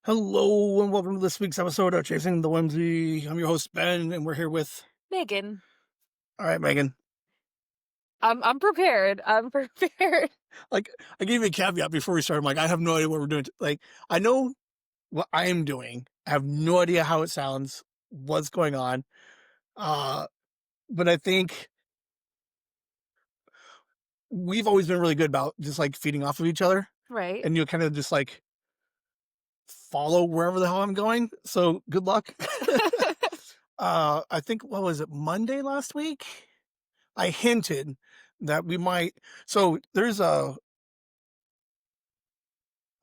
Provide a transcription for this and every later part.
Hello and welcome to this week's episode of Chasing the Whimsy. I'm your host Ben, and we're here with. Megan. All right, Megan. I'm prepared. I'm prepared. Like, I gave you a caveat before we started. I'm like, I have no idea what we're doing. Like, I know what I am doing. I have no idea how it sounds, what's going on. But I think we've always been really good about just like feeding off of each other, Right. and you kind of just like follow wherever the hell I'm going. So good luck. I think what was it, Monday last week? I hinted that we might. So there's the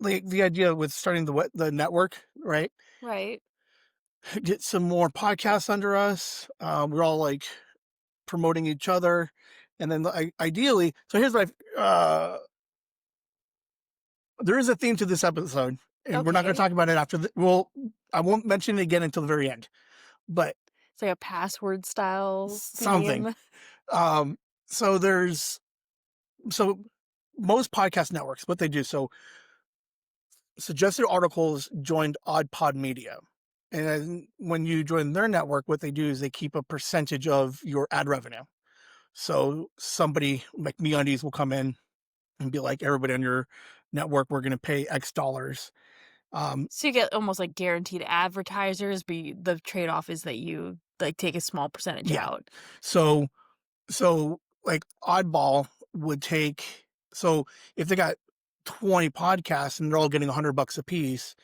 idea with starting the network, right? Right. Get some more podcasts under us. We're all like promoting each other, and then ideally. So here's what there is a theme to this episode, and we're not going to Okay. talk about it after. I won't mention it again until the very end, but It's like a password style something. theme. So there's so most podcast networks, what they do. So Suggested Articles joined Odd Pod Media. And when you join their network, what they do is they keep a percentage of your ad revenue. So somebody like MeUndies will come in and be like, everybody on your network, we're going to pay X dollars. So you get almost like guaranteed advertisers, but the trade-off is that you like take a small percentage out. So like Oddball would take, so if they got 20 podcasts and they're all getting $100 a piece,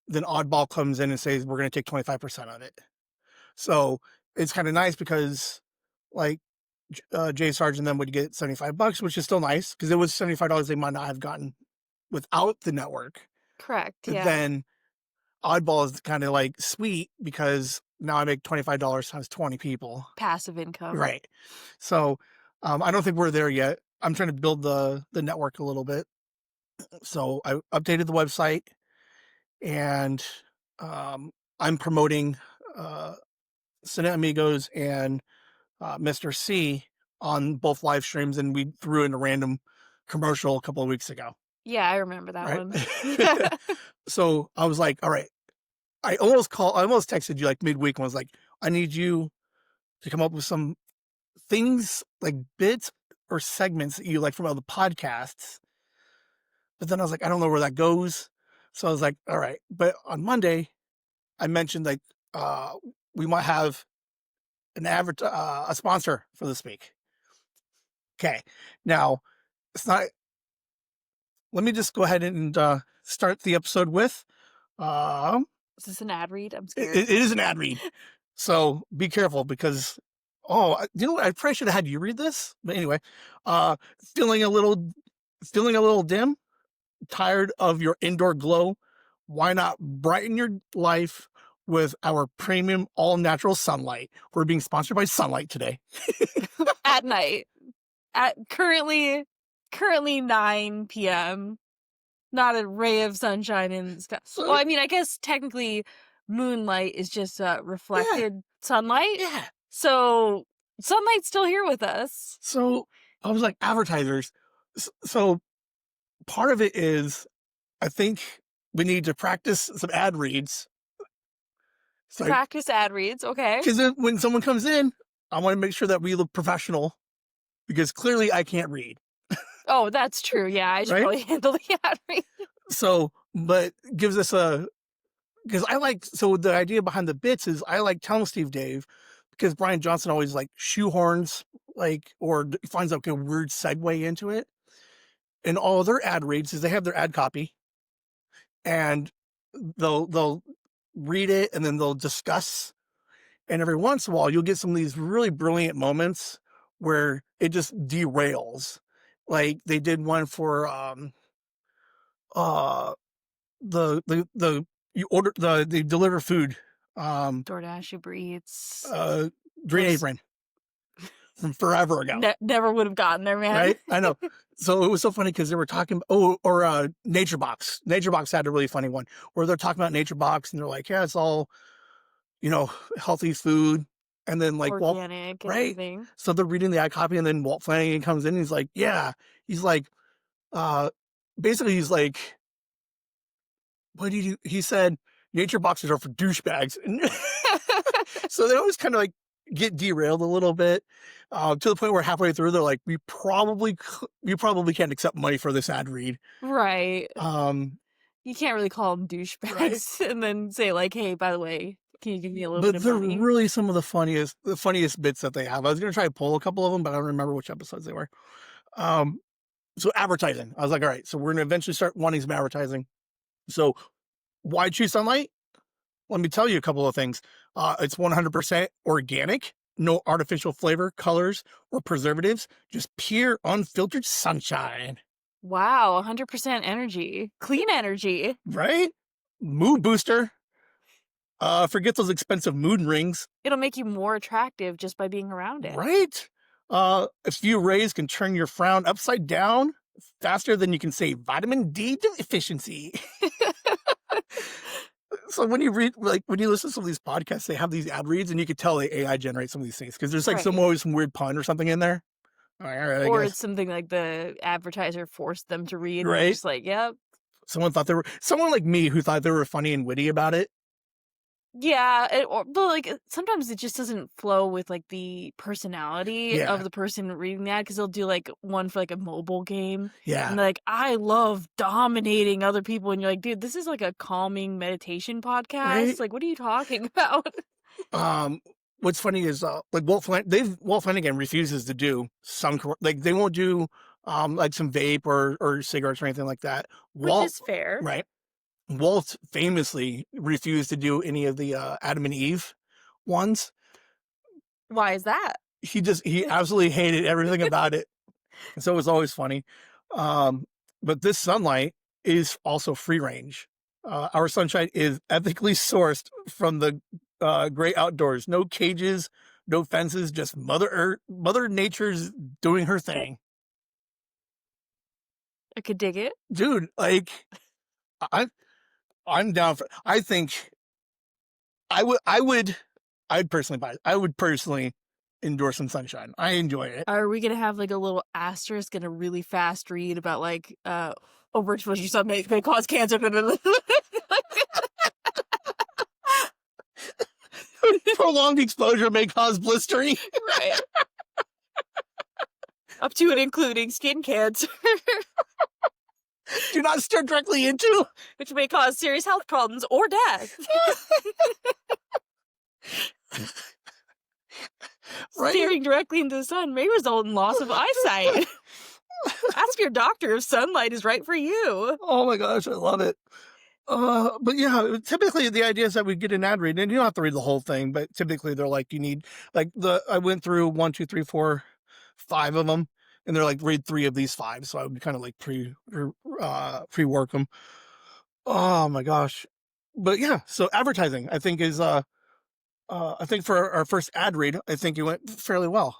then Oddball comes in and says, we're going to take 25% of it. So it's kind of nice because like Jay Sarge and them would get $75, which is still nice because it was $75 they might not have gotten without the network. Correct. But Yeah. then Oddball is kind of like sweet because now I make $25 times 20 people. Passive income. Right. So I don't think we're there yet. I'm trying to build the network a little bit. So I updated the website, and I'm promoting Cine Amigos and Mr. C on both live streams, and we threw in a random commercial a couple of weeks ago. Yeah, I remember that Right. one. So I was like, all right. I almost texted you like midweek and was like, I need you to come up with some things like bits or segments that you like from other podcasts. But then I was like, I don't know where that goes. So I was like, all right. But on Monday, I mentioned like we might have a sponsor for this week. Okay. Now it's not. Let me just go ahead and start the episode with. Is this an ad read? I'm scared. It is an ad read, so be careful because. Oh, you know what? I probably should have had you read this, but anyway, feeling a little dim, tired of your indoor glow. Why not brighten your life with our premium all natural sunlight? We're being sponsored by Sunlight today. At night. At currently 9 p.m. Not a ray of sunshine in the sky. So, Well, I mean, I guess technically moonlight is just reflected sunlight. yeah. So sunlight's still here with us. So I was like, advertisers. So part of it is, I think we need to practice some ad reads. So Practice ad reads, okay. because when someone comes in, I want to make sure that we look professional because clearly I can't read. Oh, that's true. Yeah, I should Right? probably handle the ad read. So, but gives us because so the idea behind the bits is I like telling Steve Dave because Brian Johnson always like shoehorns or finds like a weird segue into it. And all their ad reads is they have their ad copy and they'll read it and then they'll discuss. And every once in a while, you'll get some of these really brilliant moments where it just derails. Like they did one for the you order they deliver food. DoorDash, Uber Eats. Green Apron from forever ago. Never would have gotten there, man. Right? I know. So it was so funny because they were talking, Nature Box. Nature Box had a really funny one where they're talking about Nature Box and they're like, yeah, it's all, healthy food. And then like organic, right? everything. So they're reading the ad copy and then Walt Flanagan comes in and he's like, yeah. He's like, basically he's like, what did he said, nature boxers are for douchebags. So they always kind of like get derailed a little bit, to the point where halfway through they're like, we probably can't accept money for this ad read. Right. Um, You can't really call them right. douchebags and then say like, "Hey, by the way, can you give me a little bit But of they're money?" really some of the funniest bits that they have. I was gonna try to pull a couple of them, but I don't remember which episodes they were. Um, so advertising. I was like, all right, so we're gonna eventually start wanting some advertising. So why choose Sunlight? Let me tell you a couple of things. It's 100% organic, no artificial flavor, colors, or preservatives, just pure, unfiltered sunshine. Wow, 100% energy. Clean energy. Right? Mood booster. Forget those expensive mood rings. It'll make you more attractive just by being around it. Right? A few rays can turn your frown upside down faster than you can say vitamin D deficiency. So when you when you listen to some of these podcasts, they have these ad reads, and you could tell the AI generates some of these things because there's like Right. always some weird pun or something in there. All right, I Or guess. it's something like the advertiser forced them to read, and you're Right? just like, "Yep." Someone like me who thought they were funny and witty about it. Yeah, but like sometimes it just doesn't flow with like the personality Yeah, of the person reading that because they'll do like one for like a mobile game yeah, and they're like, "I love dominating other people," and you're like, "Dude, this is like a calming meditation podcast. right. Like, what are you talking about?" Um, what's funny is like Walt Flanagan refuses to do like they won't do like some vape or cigarettes or anything like that. Which Walt, is fair. right? Walt famously refused to do any of the Adam and Eve ones. Why is that? He absolutely hated everything about it. So it was always funny. Um, but this sunlight is also free range. Our sunshine is ethically sourced from the great outdoors. No cages, no fences, just Mother Earth, Mother Nature's doing her thing. I could dig it. Dude, like I I'm down for I think I'd personally buy it. I would personally endorse some sunshine. I enjoy it. Are we gonna have like a little asterisk and a really fast read about like overexposure sun may cause cancer? Prolonged exposure may cause blistering. Right. Up to and including skin cancer, Do not stare directly into. which may cause serious health problems or death. Right? Staring directly into the sun may result in loss of eyesight. Ask your doctor if sunlight is right for you. Oh my gosh, I love it. But yeah, typically the idea is that we get an ad read, and you don't have to read the whole thing, but typically they're like, you need like I went through 1, 2, 3, 4, 5 of them, and they're like, read 3 of these 5. So I would kind of like pre-work them. Oh my gosh. But yeah, so advertising, I think is I think for our first ad read, I think it went fairly well.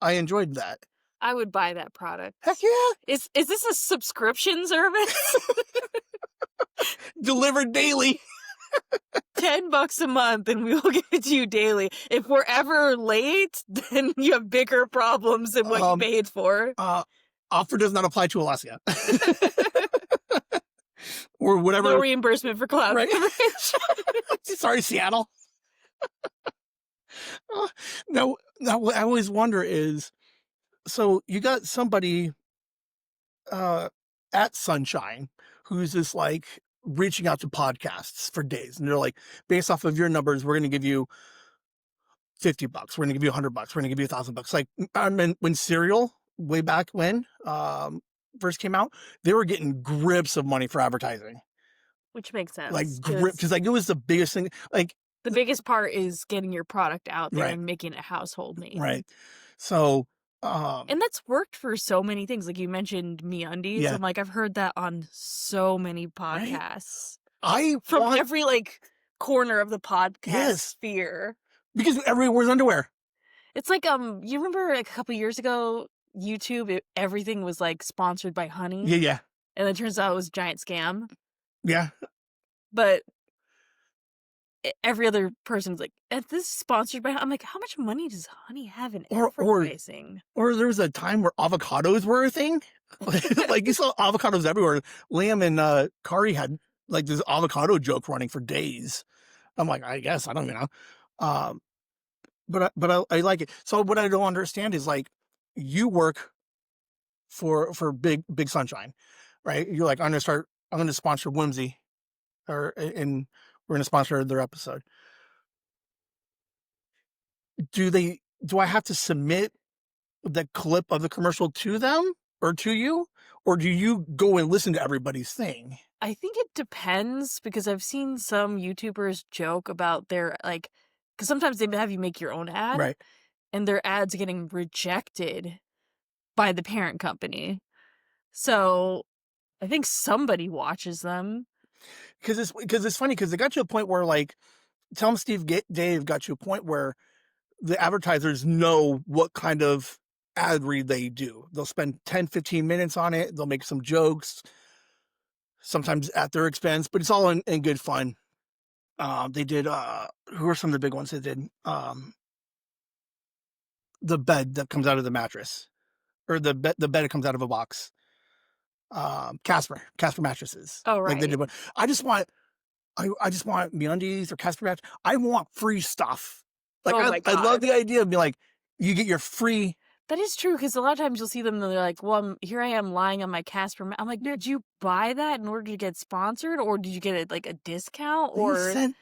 I enjoyed that. I would buy that product. Heck yeah. Is this a subscription service? Delivered daily. $10 a month and we will give it to you daily. If we're ever late, then you have bigger problems than what you paid for. Offer does not apply to Alaska. Or whatever. No reimbursement for cloud Right. coverage. Sorry, Seattle. Now, what I always wonder is, so you got somebody at Sunshine who's just like reaching out to podcasts for days, and they're like, based off of your numbers, we're going to give you $50. We're going to give you $100. We're going to give you $1,000. Like when Serial way back when first came out, they were getting grips of money for advertising. Which makes sense. Like grips, because like it was the biggest thing. Like the biggest part is getting your product out there Right. and making it a household name. Right. So and that's worked for so many things. Like you mentioned MeUndies. Yeah. I'm like, I've heard that on so many podcasts. From every like corner of the podcast Yes. sphere. Because everywhere wears underwear. It's like you remember like a couple years ago, YouTube, everything was like sponsored by Honey. Yeah. And it turns out it was a giant scam. Yeah. But every other person's like, this is sponsored by. I'm like, how much money does Honey have in advertising? Or there was a time where avocados were a thing. Like you saw avocados everywhere. Liam and Kari had like this avocado joke running for days. I'm like, I guess I don't even know. Um, but I like it. So what I don't understand is like you work for big sunshine, right? You're like, I'm gonna sponsor Whimsy, and we're gonna sponsor their episode. Do I have to submit the clip of the commercial to them or to you? Or do you go and listen to everybody's thing? I think it depends because I've seen some YouTubers joke about their like, because sometimes they have you make your own ad Right. and their ads getting rejected by the parent company. So I think somebody watches them. Because it's funny because it got to a point where like Tell 'em Dave got to a point where the advertisers know what kind of ad read they do. They'll spend 10, 15 minutes on it. They'll make some jokes, sometimes at their expense, but it's all in good fun. They did, who are some of the big ones they did? The bed that comes out of the mattress, or the bed that comes out of a box. Casper mattresses. Oh, Like they right. did one. I just want MeUndies or Casper mattress. I want free stuff. Like Oh my I love God. the idea of being like, you get your free. That is true because a lot of times you'll see them and they're like, well, here I am lying on my Casper. I'm like, did you buy that in order to get sponsored or did you get it like a discount They or sent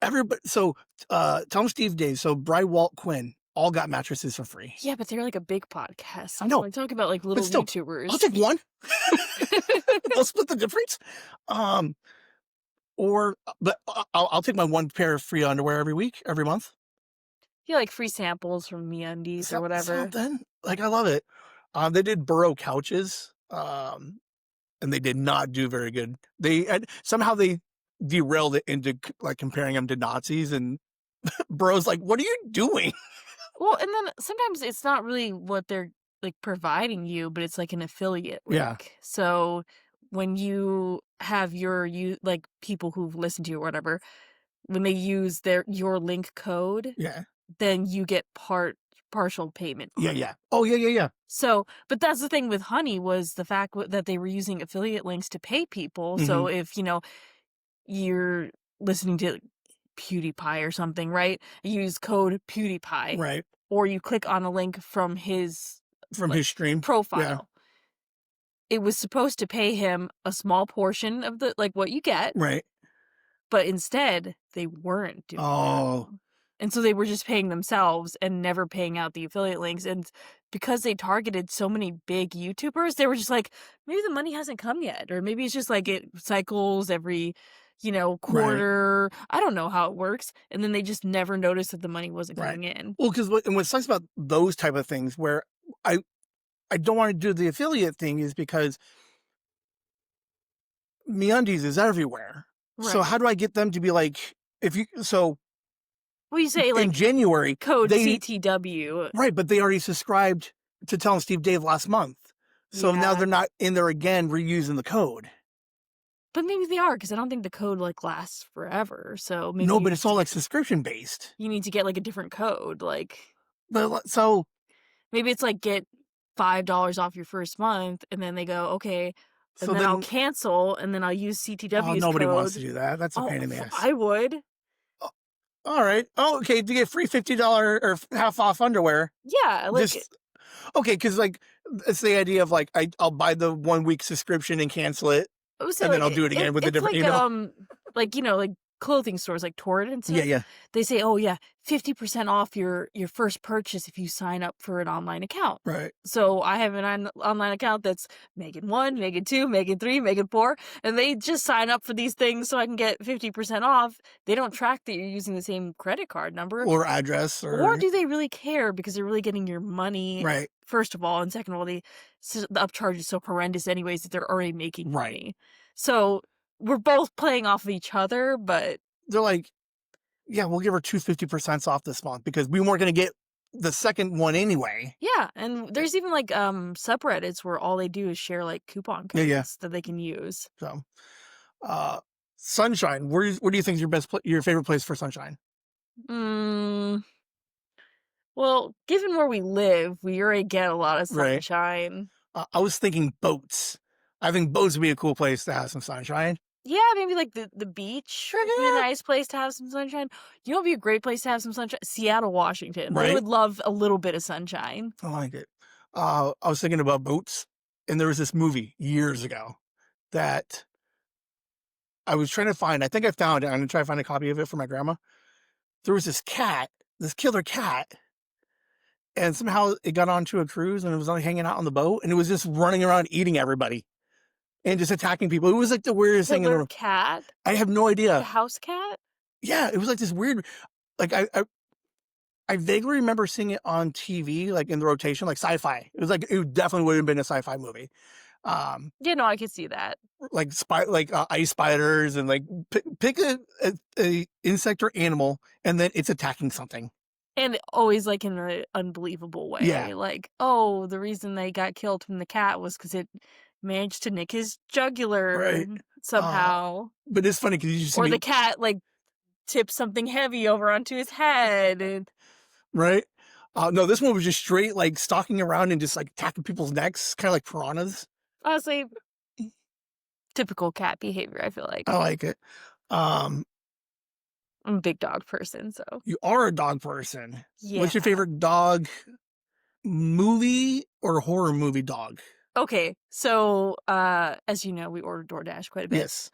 everybody. So Tom, Steve, Dave, so Bry, Walt, Quinn all got mattresses for free. yeah, but they're like a big podcast. I know, Like talk about like but little still, I'll YouTubers. take one. I'll split the difference. Um, but I'll take my one pair of free underwear every month. Yeah, like free samples from MeUndies or whatever. Something like I love it. They did Burrow couches, and they did not do very good. Somehow they derailed it into like comparing them to Nazis, and Burrow's like, "What are you doing?" Well, and then sometimes it's not really what they're like providing you, but it's like an affiliate Yeah, link. So when you have you like people who've listened to you or whatever, when they use your link code, yeah, then you get partial payment yeah, on it. yeah. Oh yeah, yeah, yeah. So, but that's the thing with Honey was the fact that they were using affiliate links to pay people. Hmm. So if, you're listening to PewDiePie or something, right? You use code PewDiePie Right, or you click on a link from his from like his stream. Yeah, profile. It was supposed to pay him a small portion of the like what you get, right. but instead they weren't doing that. Oh, And so they were just paying themselves and never paying out the affiliate links. And because they targeted so many big YouTubers, they were just like, maybe the money hasn't come yet. Or maybe it's just like it cycles every, right, quarter. I don't know how it works. And then they just never noticed that the money wasn't right. coming in. Well, because what sucks about those type of things, where I I don't want to do the affiliate thing, is because MeUndies is everywhere. So Right. how do I get them to be like, if you so Well, you say in like January code they CTW. right, but they already subscribed to Tell 'em Steve Dave last month. So now Yeah. they're not in there again reusing the code. But maybe they are because I don't think the code like lasts forever. So maybe No, but it's all like subscription based. you need to get like a different code. Like So maybe it's like get $5 off your first month, and then they go, okay, and then I'll then cancel, and then I'll use oh, CTW's nobody wants to code. do that. That's a Oh, pain in the ass. I would. Oh, all right. Oh, okay. To get free $50 or half off underwear. Yeah, like Just okay, because like it's the idea of like I'll buy the 1 week subscription and cancel it, I would say and then like I'll do it again with a it's different like email. like like clothing stores like Torrid and Yeah, stuff. yeah. They say, oh yeah, 50% off your first purchase if you sign up for an online account. Right. So I have an online account that's Megan 1, Megan 2, Megan 3, Megan 4, and they just sign up for these things so I can get 50% off. They don't track that you're using the same credit card number. Or address Or or do they really care because they're really getting your money, right. first of all, and second of all, the upcharge is so horrendous anyways that they're already making Right. money. So we're both playing off of each other, but They're like, yeah, we'll give her 250% off this month because we weren't going to get the second one anyway. yeah, and there's even like subreddits where all they do is share like coupon Yeah, yeah. codes that they can use. So, Sunshine. Where do you think is your favorite place for sunshine? Mm, well, given where we live, we already get a lot of Right. sunshine. I was thinking boats. I think boats would be a cool place to have some sunshine. Yeah, maybe, like, the beach Heck would be a yeah. nice place to have some sunshine. You know what'd be a great place to have some sunshine? Seattle, Washington. They Right? would love a little bit of sunshine. I like it. I was thinking about boats, and there was this movie years ago that I was trying to find. I think I found it. I'm gonna try to find a copy of it for my grandma. There was this cat, this killer cat, and somehow it got onto a cruise and it was only hanging out on the boat and it was just running around eating everybody and just attacking people. It was like the weirdest thing in the Killer world. cat? I have no Like a idea. house cat? Yeah, it was like this weird, like I vaguely remember seeing it on TV, like in the rotation, like sci-fi. It was like it definitely would have been a sci-fi movie. Um, Yeah, no, I could see that. like ice spiders and like pick a insect or animal and then it's attacking something. And always, like, in an unbelievable Yeah, way, like, "Oh, the reason they got killed from the cat was because it managed to nick his jugular right. Uh, somehow." but it's funny because you just see Or me the cat, like, tipped something heavy over onto his head, and right. No, this one was just straight like stalking around and just like attacking people's necks, kind of like piranhas. honestly, typical cat behavior, I feel like. I like it. Um, I'm a big dog person, so you are a dog person. yeah. What's your favorite dog movie or horror movie dog? Okay, so, as you know, we order DoorDash quite a bit. Yes.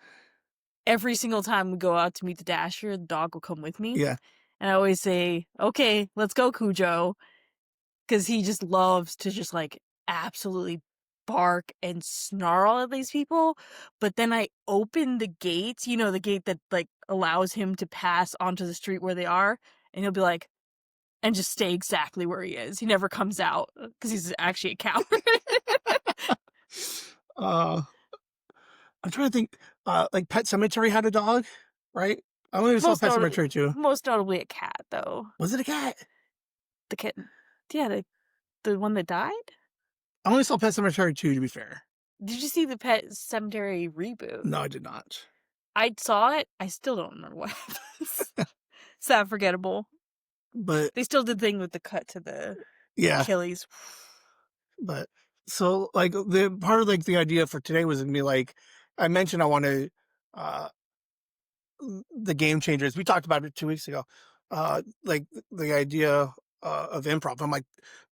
Every single time we go out to meet the Dasher, the dog will come with me, Yeah. and I always say, "Okay, let's go, Cujo," because he just loves to just, like, absolutely bark and snarl at these people, but then I open the gate, you know, the gate that, like, allows him to pass onto the street where they are, and he'll be like and just stay exactly where he is. He never comes out because he's actually a coward. Uh, I'm trying to think. Like Pet Cemetery had a dog, right? I only saw Most Pet nota Cemetery too. most notably a cat, though. Was it a cat? The kitten. Yeah, the one that died? I only saw Pet Cemetery 2, to be fair. Did you see the Pet Cemetery reboot? No, I did not. I saw it, I still don't remember what happens. It's that forgettable. But They still did the thing with the cut to the yeah, Achilles. but so like the part of like the idea for today was gonna be like I mentioned I want to uh the game changers. We talked about it 2 weeks ago. Like the idea of improv. I'm like,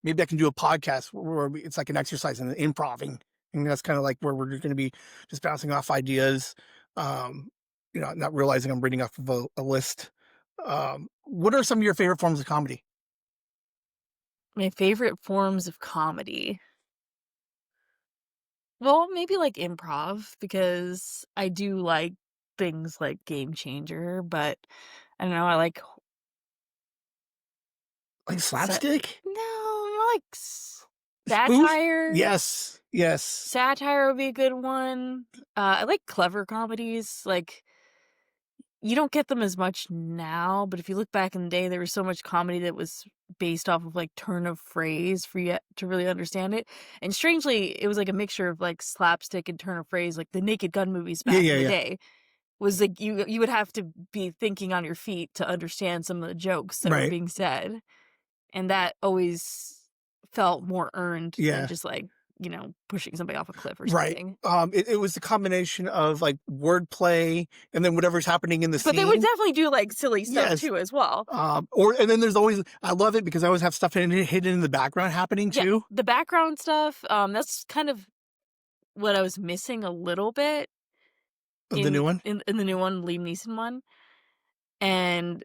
maybe I can do a podcast where it's like an exercise in improving, and that's kind of like where we're going to be just bouncing off ideas. Um, not realizing I'm reading off of a list. What are some of your favorite forms of comedy? My favorite forms of comedy. Well, maybe like improv because I do like things like Game Changer, but I don't know, I like Like sa slapstick, no, I like spoof? satire. Yes, yes, Satire would be a good one. I like clever comedies, like, you don't get them as much now, but if you look back in the day, there was so much comedy that was based off of, like, turn of phrase for you to really understand it, and strangely, it was, like, a mixture of, like, slapstick and turn of phrase, like, the Naked Gun movies yeah, back yeah, in the yeah. day was, like, you would have to be thinking on your feet to understand some of the jokes that were Right, being said, and that always felt more earned than yeah. just, like, pushing somebody off a cliff or Right. something. It was a combination of like wordplay and then whatever's happening in the But they would scene. definitely do, like, silly stuff Yes. too as well. And then there's always I love it because I always have stuff hidden in the background happening Yeah, too. the background stuff, that's kind of what I was missing a little bit Of the new one. in the new one, Liam Neeson one, and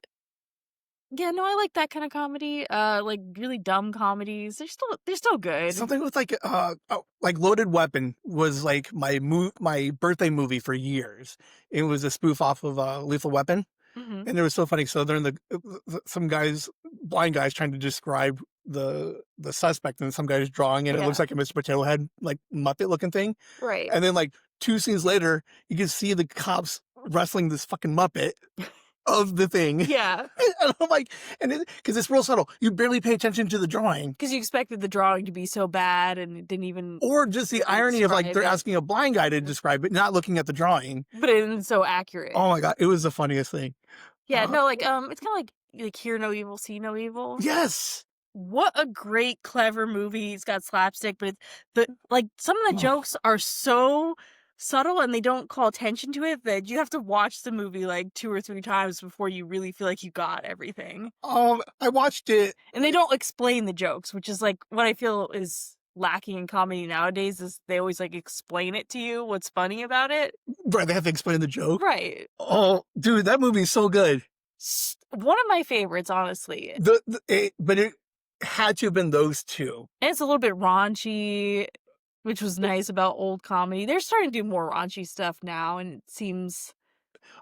yeah, no, I like that kinda comedy, like, really dumb comedies, they're still good. Something with like Loaded Weapon was like my birthday movie for years. It was a spoof off of Lethal Weapon. Mhm. And it was so funny. So they're in some guys, blind guys, trying to describe the suspect, and some guy's drawing, and it looks Yeah, like a Mr. Potato Head, like Muppet looking thing. right. And then like 2 scenes later, you can see the cops wrestling this fucking Muppet of the thing. Yeah, And I'm like, because it's real subtle. You barely pay attention to the drawing, because you expected the drawing to be so bad, and it didn't even or just the really irony of like describe they're it, asking a blind guy to describe it, not looking at the drawing. but it isn't so accurate. Oh my god, it was the funniest thing. Yeah, Uh, no, like, it's kinda like Hear No Evil, See No Evil. yes. What a great, clever movie. It's got slapstick, but it's some of the Oh, jokes are so subtle and they don't call attention to it, that you have to watch the movie, like, 2 or 3 times before you really feel like you got everything. I watched it. And they don't explain the jokes, which is, like, what I feel is lacking in comedy nowadays is they always, like, explain it to you, what's funny about it. Right, they have to explain the joke. Right. Oh, dude, that movie is so good. One of my favorites, honestly. But it had to have been those 2. And it's a little bit raunchy, which was nice about old comedy. They're starting to do more raunchy stuff now, and it seems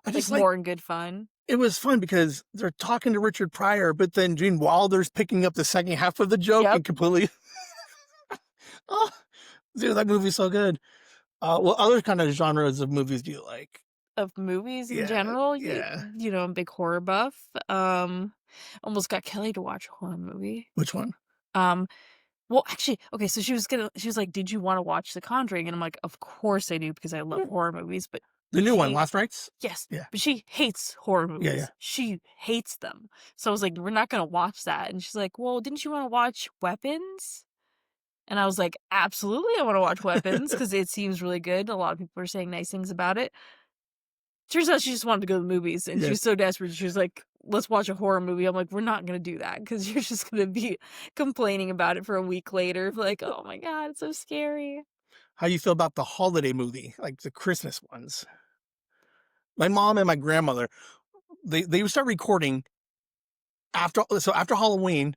I like just like more in good fun. it was fun because they're talking to Richard Pryor, but then Gene Wilder's picking up the second half of the joke Yep. and completely. Oh, dude, that movie's so good. What other kind of genres of movies do you like? Of movies in Yeah, general, yeah. I'm a big horror buff. Almost got Kelly to watch a horror movie. Which one? Um, well, actually, okay, so she was like, "Did you wanna watch The Conjuring?" And I'm like, "Of course I do, because I love Yeah. horror movies," but The new one, she Last Rites? yes, Yeah, but she hates horror yeah, yeah. movies. She hates them. So I was like, "We're not gonna watch that." And she's like, "Well, didn't you wanna watch Weapons?" And I was like, "Absolutely, I wanna watch Weapons because it seems really good. A lot of people are saying nice things about it." Turns out she just wanted to go to the movies, and she Yeah. was so desperate, she was like, "Let's watch a horror movie." I'm like, "We're not gonna do that because you're just gonna be complaining about it for a week later, like, oh my god, it's so scary." How you feel about the holiday movie, like the Christmas ones? My mom and my grandmother, they would start recording after Halloween.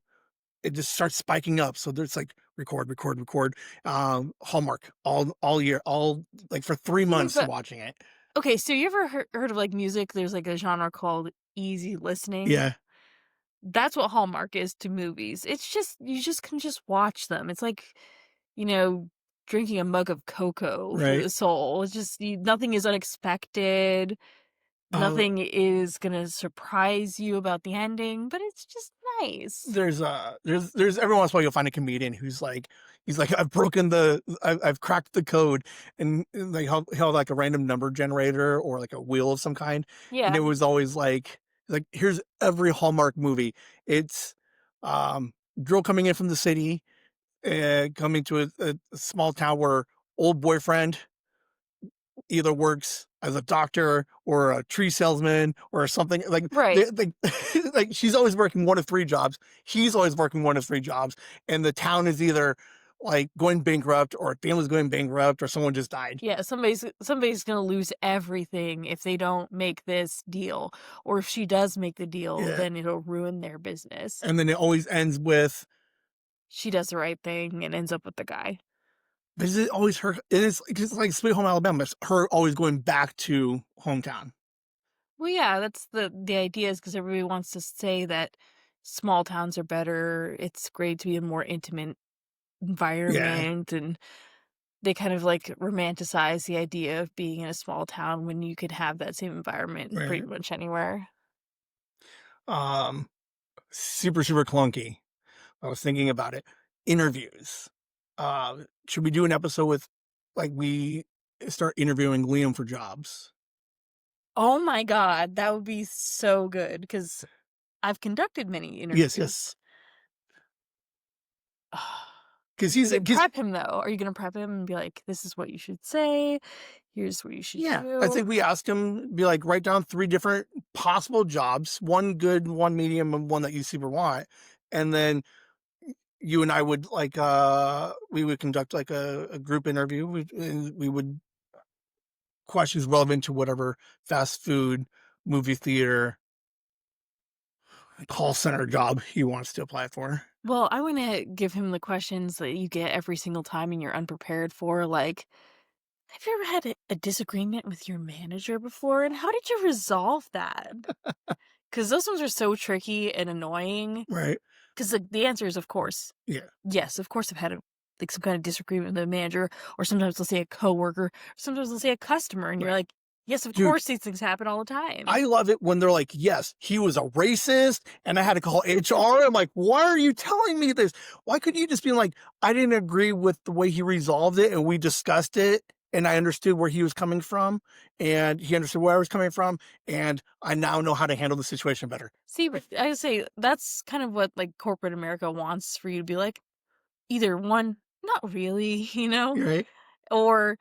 It just starts spiking up. So there's like record, record, record. Hallmark all year, all like for 3 months But watching it. okay, so you ever heard of, like, music? There's, like, a genre called easy listening. Yeah, That's what Hallmark is to movies. It's just you just can just watch them. It's like, you know, drinking a mug of cocoa for right. the soul. It's just nothing is unexpected. Uh, Nothing is gonna surprise you about the ending, but it's just nice. there's every once in a while you'll find a comedian who's like, he's like, I've cracked the code, and they held like a random number generator or like a wheel of some kind, and Yeah, it was always like here's every Hallmark movie. It's girl coming in from the city, coming to a small town where old boyfriend either works as a doctor or a tree salesman or something like right. like she's always working one of 3 jobs. He's always working one of 3 jobs, and the town is either like going bankrupt or a family's going bankrupt or someone just died. Yeah, somebody's gonna lose everything if they don't make this deal, or if she does make the deal, Yeah, then it'll ruin their business. and then it always ends with, She does the right thing and ends up with the guy. but is it always her? It's like Sweet Home Alabama. It's her always going back to hometown. Well, yeah, that's the idea is because everybody wants to say that small towns are better. It's great to be a more intimate Yeah, environment, and they kind of like romanticize the idea of being in a small town when you could have that same environment pretty right. much anywhere. Um, super super clunky. I was thinking about it. Interviews. Should we do an episode with like we start interviewing Liam for jobs? Oh my god, that would be so good because I've conducted many Yes, yes. interviews. Because We he's could because prep him though. Are you gonna prep him and be like, "This is what you should say. Here's what you should yeah, I do." think we asked him be like write down 3 different possible jobs, one good, one medium, and one that you super want, and then you and I would like we would conduct like a group interview. We would questions relevant to whatever fast food, movie theater, call center job he wants to apply for. Well, I wanna give him the questions that you get every single time and you're unprepared for, like, have you ever had a disagreement with your manager before, and how did you resolve that? Because those ones are so tricky and annoying. Right. 'Cause the answer is, of course. Yeah. Yes, of course I've had like, some kind of disagreement with a manager, or sometimes they'll say a coworker, sometimes they'll say a customer, and you're Right. like, "Yes, of Dude, course these things happen all the time." I love it when they're like, yes, he was a racist and I had to call HR. I'm like, why are you telling me this? Why couldn't you just be like, I didn't agree with the way he resolved it and we discussed it and I understood where he was coming from and he understood where I was coming from and I now know how to handle the situation better. See, but I would say that's kind of what, like, corporate America wants for you to be like, either 1, "Not really," Right? or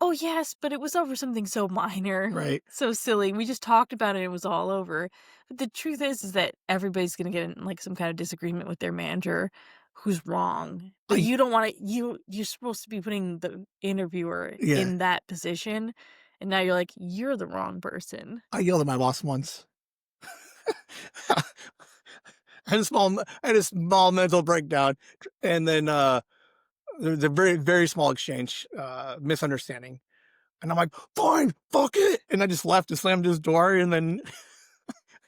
Oh, yes, but it was over something so minor, right? so silly. We just talked about it, and it was all over. But the truth is that everybody's gonna get in, like, some kind of disagreement with their manager who's wrong. But I you don't wanna you're supposed to be putting the interviewer Yeah, in that position, and now you're like, "You're the wrong person." I yelled at my boss once. I had a small mental breakdown, and then there was a very very small exchange, misunderstanding, and I'm like, "Fine, fuck it," and I just left and slammed his door, and then I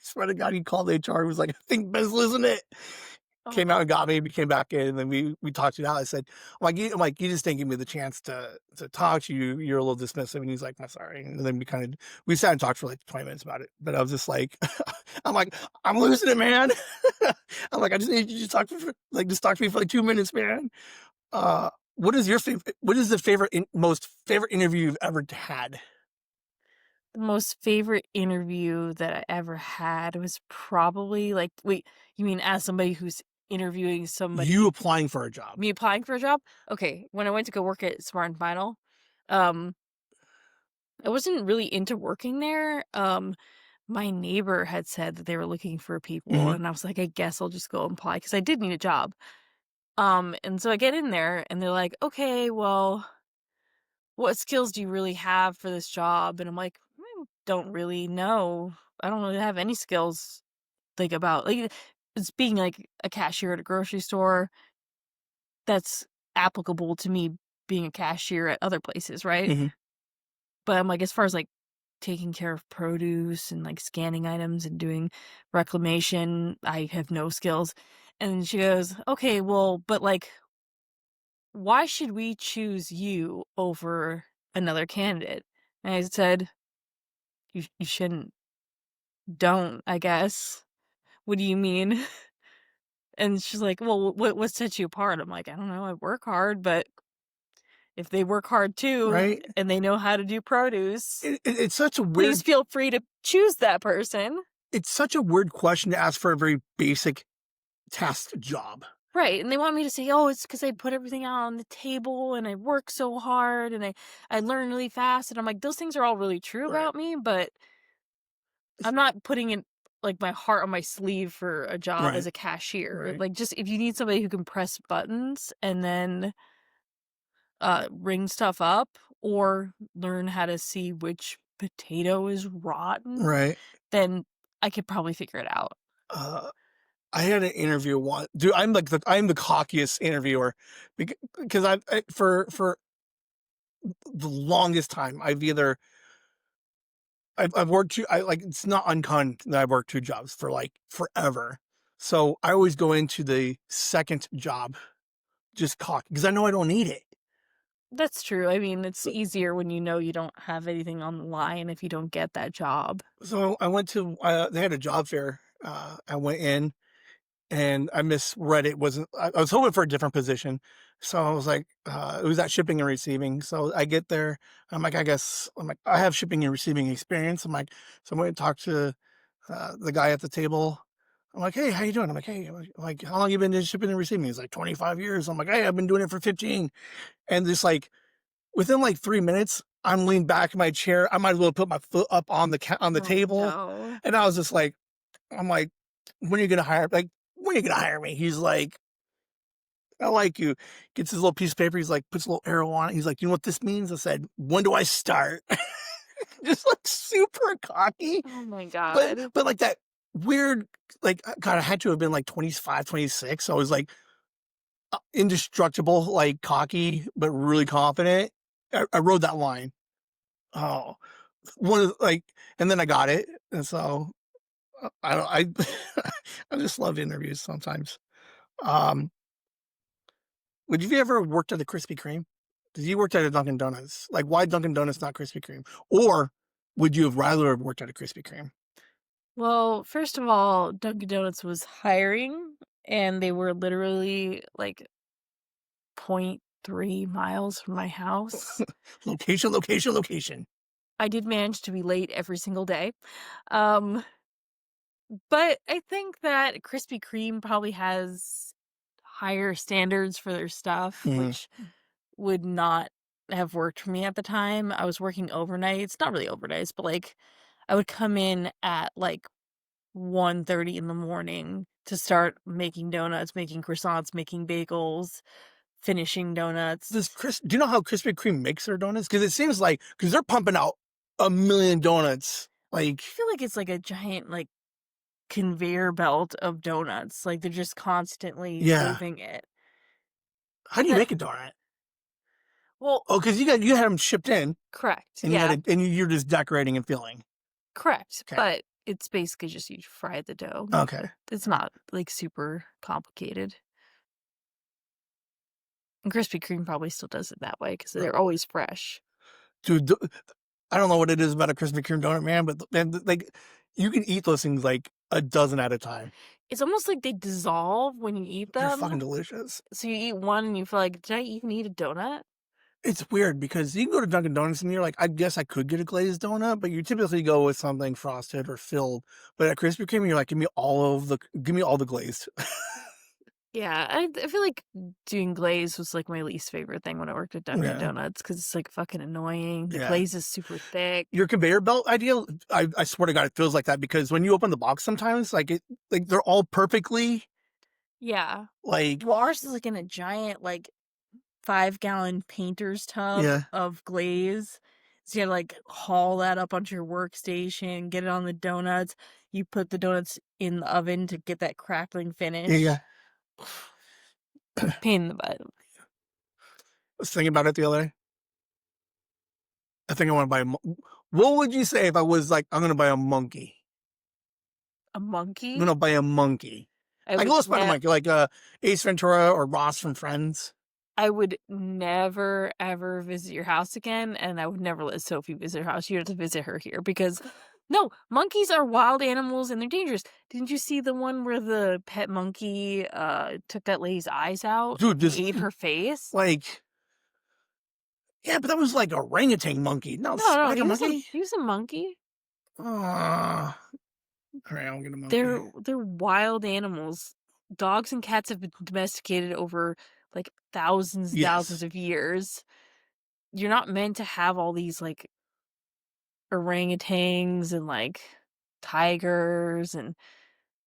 swear to God, he called HR. He was like, "I think Ben's losing it." Came out Oh. and got me. We came back in, and then we talked it out. I said, I'm like, you just didn't give me the chance to talk to you. You're a little dismissive." And he's like, "I'm sorry." And then we sat and talked for like 20 minutes about it. But I was just like, I'm like, "I'm losing it, man." I'm like, "I just need you to talk for like just talk to me for like 2 minutes, man." Uh, what is the most favorite interview you've ever had? The most favorite interview that I ever had was probably, like wait, you mean as somebody who's interviewing You somebody applying for a job. me applying for a job? Okay, when I went to go work at Smart and Final, um, I wasn't really into working there. My neighbor had said that they were looking for people, Mhm, and I was like, "I guess I'll just go and apply because I did need a job. And so I get in there, and they're like, "Okay, well, what skills do you really have for this job?" And I'm like, don't really know. I don't really have any skills, like, about like, it's being, like, a cashier at a grocery store, that's applicable to me being a cashier at other places, right? mhm, But I'm like, as far as, like, taking care of produce and, like, scanning items and doing reclamation, I have no skills. And she goes, "Okay, well, but, like, why should we choose you over another candidate?" And I said, "You shouldn't. Don't, I guess." "What do you mean?" And she's like, "Well, what sets you apart?" I'm like, "I don't know, I work hard, but if they work hard too right? and they know how to do produce, It's such a please weird feel free to choose that person." it's such a weird question to ask for a very basic task job. Right, and they want me to say, "Oh, it's because I put everything out on the table and I work so hard and I learn really fast," and I'm like, "Those things are all really true Right. about me, but It's I'm not putting in, like, my heart on my sleeve for a job as right, a cashier." right. Like, just if you need somebody who can press buttons and then ring stuff up or learn how to see which potato is rotten, Right. then I could probably figure it out. Uh, I had an interview once. Dude, I'm the cockiest interviewer because for the longest time I've worked I like it's not uncommon that I've worked 2 jobs for like forever. So I always go into the second job just cocky because I know I don't need it. That's true. I mean, it's So easier when you know you don't have anything on the line if you don't get that job. so I went to they had a job fair. I went in and I misread it. Wasn't I was hoping for a different position. So I was like, it was at shipping and receiving. So I get there. I'm like, I'm like, I have shipping and receiving experience. I'm like, so I'm going to talk to the guy at the table. I'm like, "Hey, how you doing?" I'm like, "Hey," like, "How long you been in shipping and receiving?" He's like, "25 years." I'm like, "Hey, I've been doing it for 15." And just like within like 3 minutes, I'm leaned back in my chair. I might as well put my foot up on on the Oh table. no. And I was just like, I'm like, "When are you gonna hire? Like, when are you gonna hire me?" He's like, "I like you." Gets his little piece of paper. He's like, puts a little arrow on it. He's like, "You know what this means?" I said, "When do I start?" Just like super cocky, Oh my but god. like that weird, like God, I had to have been like 25, 26. So I was like indestructible, like cocky, but really confident. I rode that line. Oh, one of like, and then I got it, and so I don't. I just love interviews sometimes. Um, would you ever worked at a Krispy Kreme? Did you worked at a Dunkin' Donuts? Like, why Dunkin' Donuts, not Krispy Kreme? Or would you have rather have worked at a Krispy Kreme? Well, first of all, Dunkin' Donuts was hiring and they were literally like point 0.3 miles from my house. Location, location, location. I did manage to be late every single day. Um, but I think that Krispy Kreme probably has higher standards for their stuff, Mhm. which would not have worked for me at the time. I was working overnights, not really overnights, but, like, I would come in at, like, 1:30 in the morning to start making donuts, making croissants, making bagels, finishing Does donuts. Chris do you know how Krispy Kreme makes their donuts? Because it seems like because 'cause they're pumping out a million donuts, like I feel like it's like a giant, like, conveyor belt of donuts, like, they're just constantly yeah. moving it. How do you That make a donut? well, Oh, because you had them shipped in, correct, and you had yeah, it and you're just decorating and filling. correct, Okay. but it's basically just you fry the dough. Okay. It's not, like, super complicated. And Krispy Kreme probably still does it that way because 'cause they're Probably. always fresh. Dude, I don't know what it is about a Krispy Kreme donut, man, but man, like, you can eat those things, like, a dozen at a time. It's almost like they dissolve when you eat They're fucking them, delicious. so you eat one and you feel like, "Did I even eat a donut?" It's weird because you can go to Dunkin' Donuts and you're like, "I guess I could get a glazed donut," but you typically go with something frosted or filled. But at Krispy Kreme, you're like, give me all the glazed." Yeah, I feel like doing glaze was, like, my least favorite thing when I worked at Dunkin' Yeah, Donuts because it's, like, fucking annoying. The yeah. glaze is super thick. Your conveyor belt idea, I swear to God, it feels like that because when you open the box sometimes, like, they're all perfectly, Yeah. like Well, ours is, like, in a giant, like, 5-gallon painter's tub yeah, of glaze. So you gotta, like, haul that up onto your workstation, get it on the donuts. You put the donuts in the oven to get that crackling yeah, yeah. finish. Pain in the butt. I was thinking about it the other day. I think I wanna buy a mon what would you say if I was like, "I'm gonna buy a monkey?" A I'm monkey? gonna buy a monkey. I Like, would let's find a ne monkey, like, Ace Ventura or Ross from Friends. I would never, ever visit your house again, and I would never let Sophie visit her house. You have to visit her here because no, monkeys are wild animals and they're dangerous. Didn't you see the one where the pet monkey took that lady's eyes out Dude, and this ate her face? like yeah, but that was like a orangutan monkey, not a No, no, spider monkey. he was a monkey. Ah, alright, I'll get a monkey. They're wild animals. Dogs and cats have been domesticated over like thousands and thousands Yes. of years. You're not meant to have all these like orangutans and like tigers and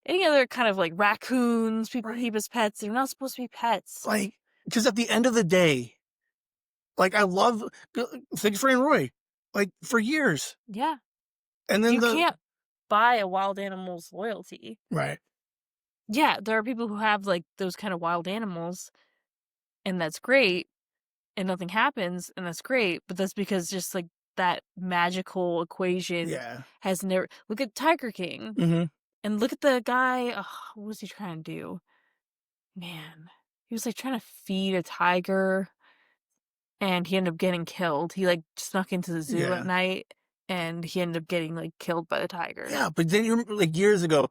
any other kind of like raccoons people Right. keep as pets. They're not supposed to be pets. Like, because at the end of the day, like, I love Siegfried and Roy, like, for years, Yeah. and then You the can't buy a wild animal's loyalty. right. Yeah, there are people who have like those kind of wild animals, and that's great, and nothing happens, and that's great, but that's because just like that magical equation Yeah. has never look at Tiger King Mhm. and look at the guy, what was he trying to do? Man, he was like trying to feed a tiger and he ended up getting killed. He like snuck into the zoo at Yeah. night and he ended up getting like killed by the tiger. Yeah, but then you remember, like, years ago,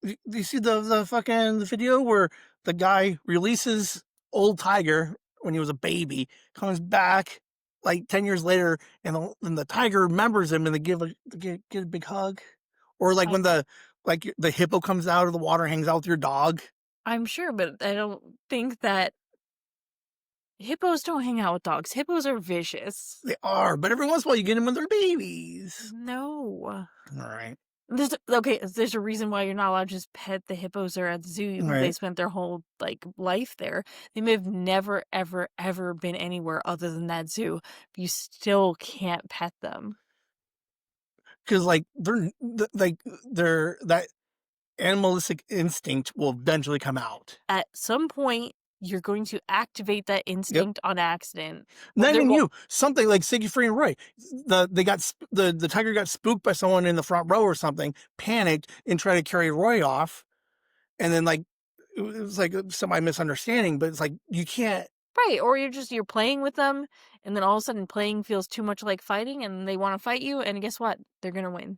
do you see the fucking the video where the guy releases old tiger when he was a baby, comes back, like, 10 years later, and the tiger remembers him, and they give a big hug? Or, like, I when the hippo comes out of the water, hangs out with your dog? I'm sure, but I don't think that hippos don't hang out with dogs. Hippos are vicious. They are, but every once in a while, you get them when they're babies. No. Alright. There's a reason why you're not allowed to just pet the hippos or at the zoo, even though they Right. spent their whole like life there. They may have never, ever, ever been anywhere other than that zoo. But you still can't pet them. 'Cause, like, they're that animalistic instinct will eventually come out. At some point, you're going to activate that Yep. instinct on accident. Or Not they're even going you. Something like Siegfried and Roy. The tiger got spooked by someone in the front row or something, panicked, and tried to carry Roy off, and then, like, it was like a semi misunderstanding, but it's like, you can't right, or you're playing with them, and then all of a sudden playing feels too much like fighting, and they want to fight you, and guess what? They're gonna win.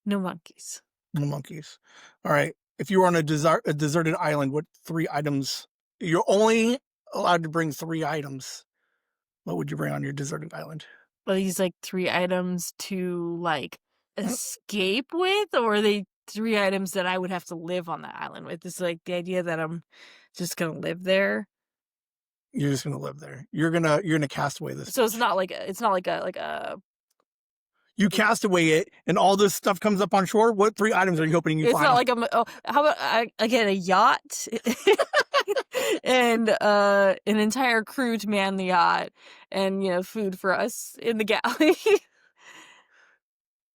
No monkeys. no monkeys. Alright. If you were on a deserted island, what 3 items you're only allowed to bring 3 items. What would you bring on your deserted island? Are these like 3 items to, like, escape with, or are they 3 items that I would have to live on that island with? It's like the idea that I'm just gonna live there. You're just gonna live there. You're gonna cast away this So it's bitch. not like a, it's not like a You like cast away it, and all this stuff comes up on shore. What 3 items are you hoping you it's find? not like a oh, how about I get a yacht and an entire crew to man the yacht and food for us in the galley.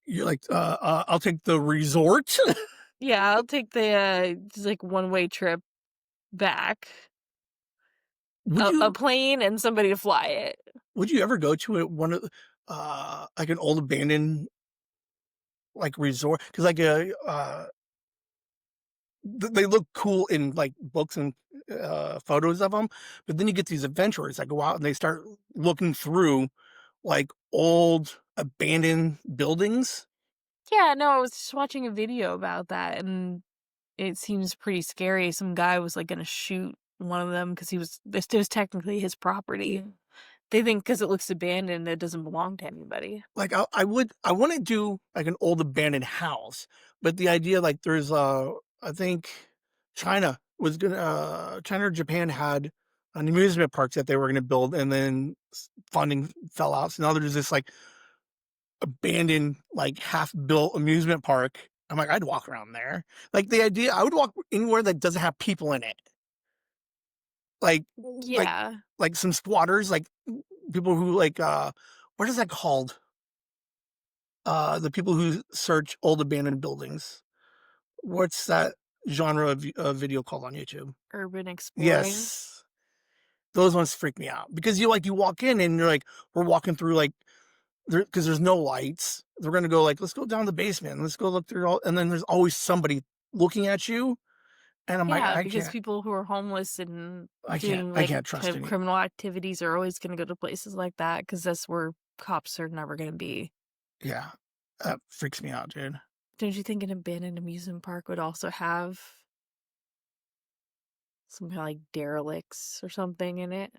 You're like, I'll take the resort. Yeah, I'll take the just like one-way trip back. would A you plane and somebody to fly it. would you ever go to one of like an old abandoned like resort? Because like they look cool in like books and photos of them, but then you get these adventurers that go out and they start looking through like old abandoned buildings. Yeah, no, I was just watching a video about that and it seems pretty scary. Some guy was like gonna shoot one of them because this was technically his property. They think because it looks abandoned, it doesn't belong to anybody. Like I want to do like an old abandoned house, but the idea like there's I think China or Japan had an amusement park that they were going to build, and then funding fell out. So now there's this like abandoned like half built amusement park. I'm like, I'd walk around there. Like the idea, I would walk anywhere that doesn't have people in it. Like like Yeah, like some squatters, like people who like what is that called? The people who search old abandoned buildings. What's that genre of video called on YouTube? urban exploring. Yes, those ones freak me out because you walk in and you're like, we're walking through like there because there's no lights. We're gonna go like let's go down the basement. Let's go look through all, and then there's always somebody looking at you, and I'm like, Yeah, because people who are homeless and doing I like can't kind trust of any. criminal activities are always going to go to places like that because that's where cops are never going to be. Yeah, that freaks me out, dude. Don't you think an abandoned amusement park would also have some kind of like derelicts or something in it?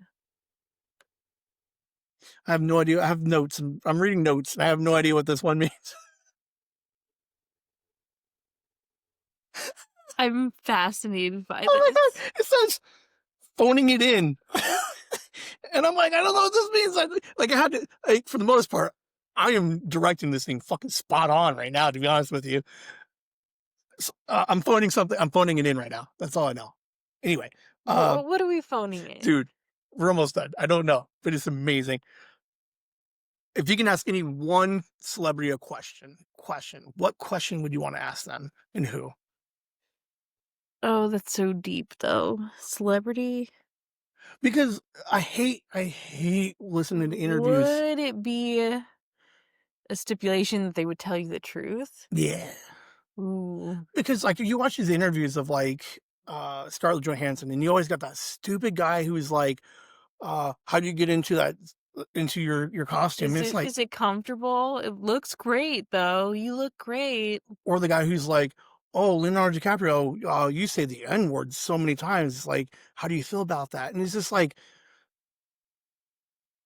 I have no idea. I have notes, and I'm reading notes, and I have no idea what this one means. I'm fascinated by Oh my this. god, it says phoning it in. And I'm like, I don't know what this means. Like I had to, like, for the most part, I am directing this thing fucking spot on right now, to be honest with you. So, I'm phoning something. I'm phoning it in right now. That's all I know. Anyway, uh, What are we phoning in? dude, we're almost done. I don't know, but it's amazing. If you can ask any one celebrity a question, what question would you want to ask them and who? Oh, that's so deep though. Celebrity? Because I hate listening to interviews. Would it be a stipulation that they would tell you the truth? Yeah. Ooh. Because like you watch these interviews of like Scarlett Johansson, and you always got that stupid guy who's like, how do you get into that into your costume? And it's like, Is it comfortable? It looks great though. You look great. or the guy who's like, oh, Leonardo DiCaprio, you say the N-word so many times. It's like, how do you feel about that? And it's just like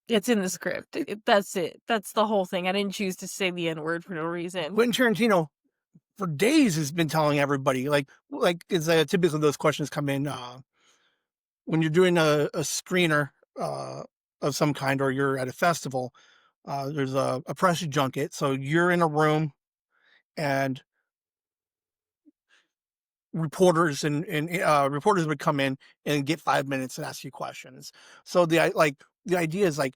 It's in the script. That's it. That's the whole thing. I didn't choose to say the N-word for no reason. Quentin Tarantino for days has been telling everybody, like is typically those questions come in when you're doing a screener of some kind, or you're at a festival. There's a press junket, so you're in a room, and reporters would come in and get 5 minutes and ask you questions. So the idea is like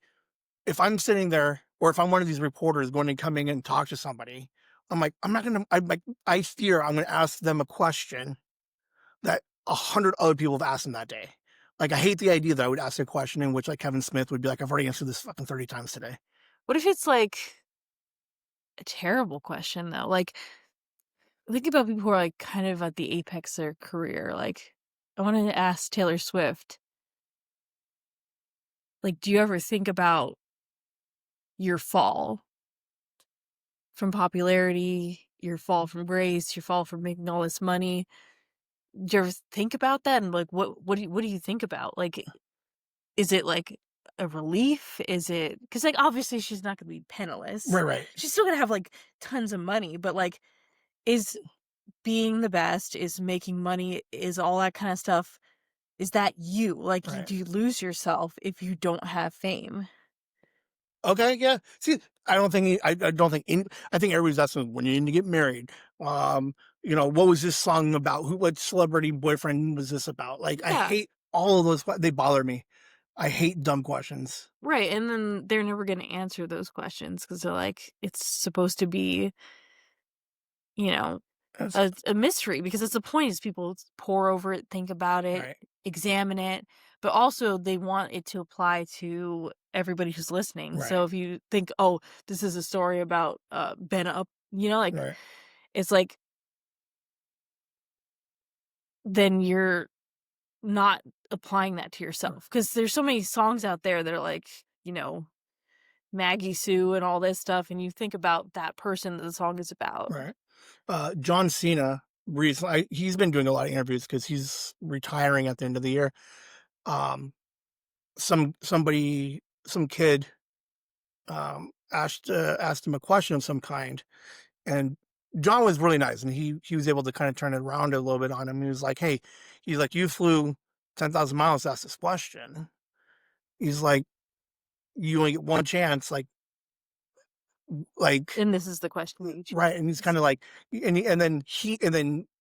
if I'm sitting there, or if I'm one of these reporters going to come in and talk to somebody, I'm like I'm not gonna. I fear I'm gonna ask them a question that 100 other people have asked him that day. Like, I hate the idea that I would ask a question in which, like, Kevin Smith would be like, I've already answered this fucking 30 times today. What if it's like a terrible question though? Like think about people who are like kind of at the apex of their career. Like I wanted to ask Taylor Swift, like, do you ever think about your fall from popularity, your fall from grace, your fall from making all this money? Do you ever think about that? And like what do you think about? Like is it like a relief? Is it because like obviously she's not gonna be penniless. Right, right. She's still gonna have like tons of money, but like is being the best, is making money, is all that kind of stuff Is that you? Like, right. do you lose yourself if you don't have fame? Okay, yeah. See, I don't think any, I think everybody's asking when you need to get married. Um, what was this song about? What celebrity boyfriend was this about? Like, I Yeah. hate all of those. They bother me. I hate dumb questions. Right, and then they're never gonna answer those questions because 'cause they're like, it's supposed to be, you know, That's a mystery because that's the point is people pore over it, think about it, right, examine it, but also they want it to apply to everybody who's listening. right, So if you think, "Oh, this is a story about, Ben Up," like, right, it's like, then you're not applying that to yourself because there's so many songs out there that are like, you know, Maggie Sue and all this stuff, and you think about that person that the song is about. right. John Cena recently, he's been doing a lot of interviews because he's retiring at the end of the year. Um, some kid asked him a question of some kind, and John was really nice, and he was able to kind of turn it around a little bit on him. He was like, "Hey, he's like, you flew 10,000 miles to ask this question." He's like, "You only get one chance, like." And this is the question that you Right, and he's choose. kind of like, and then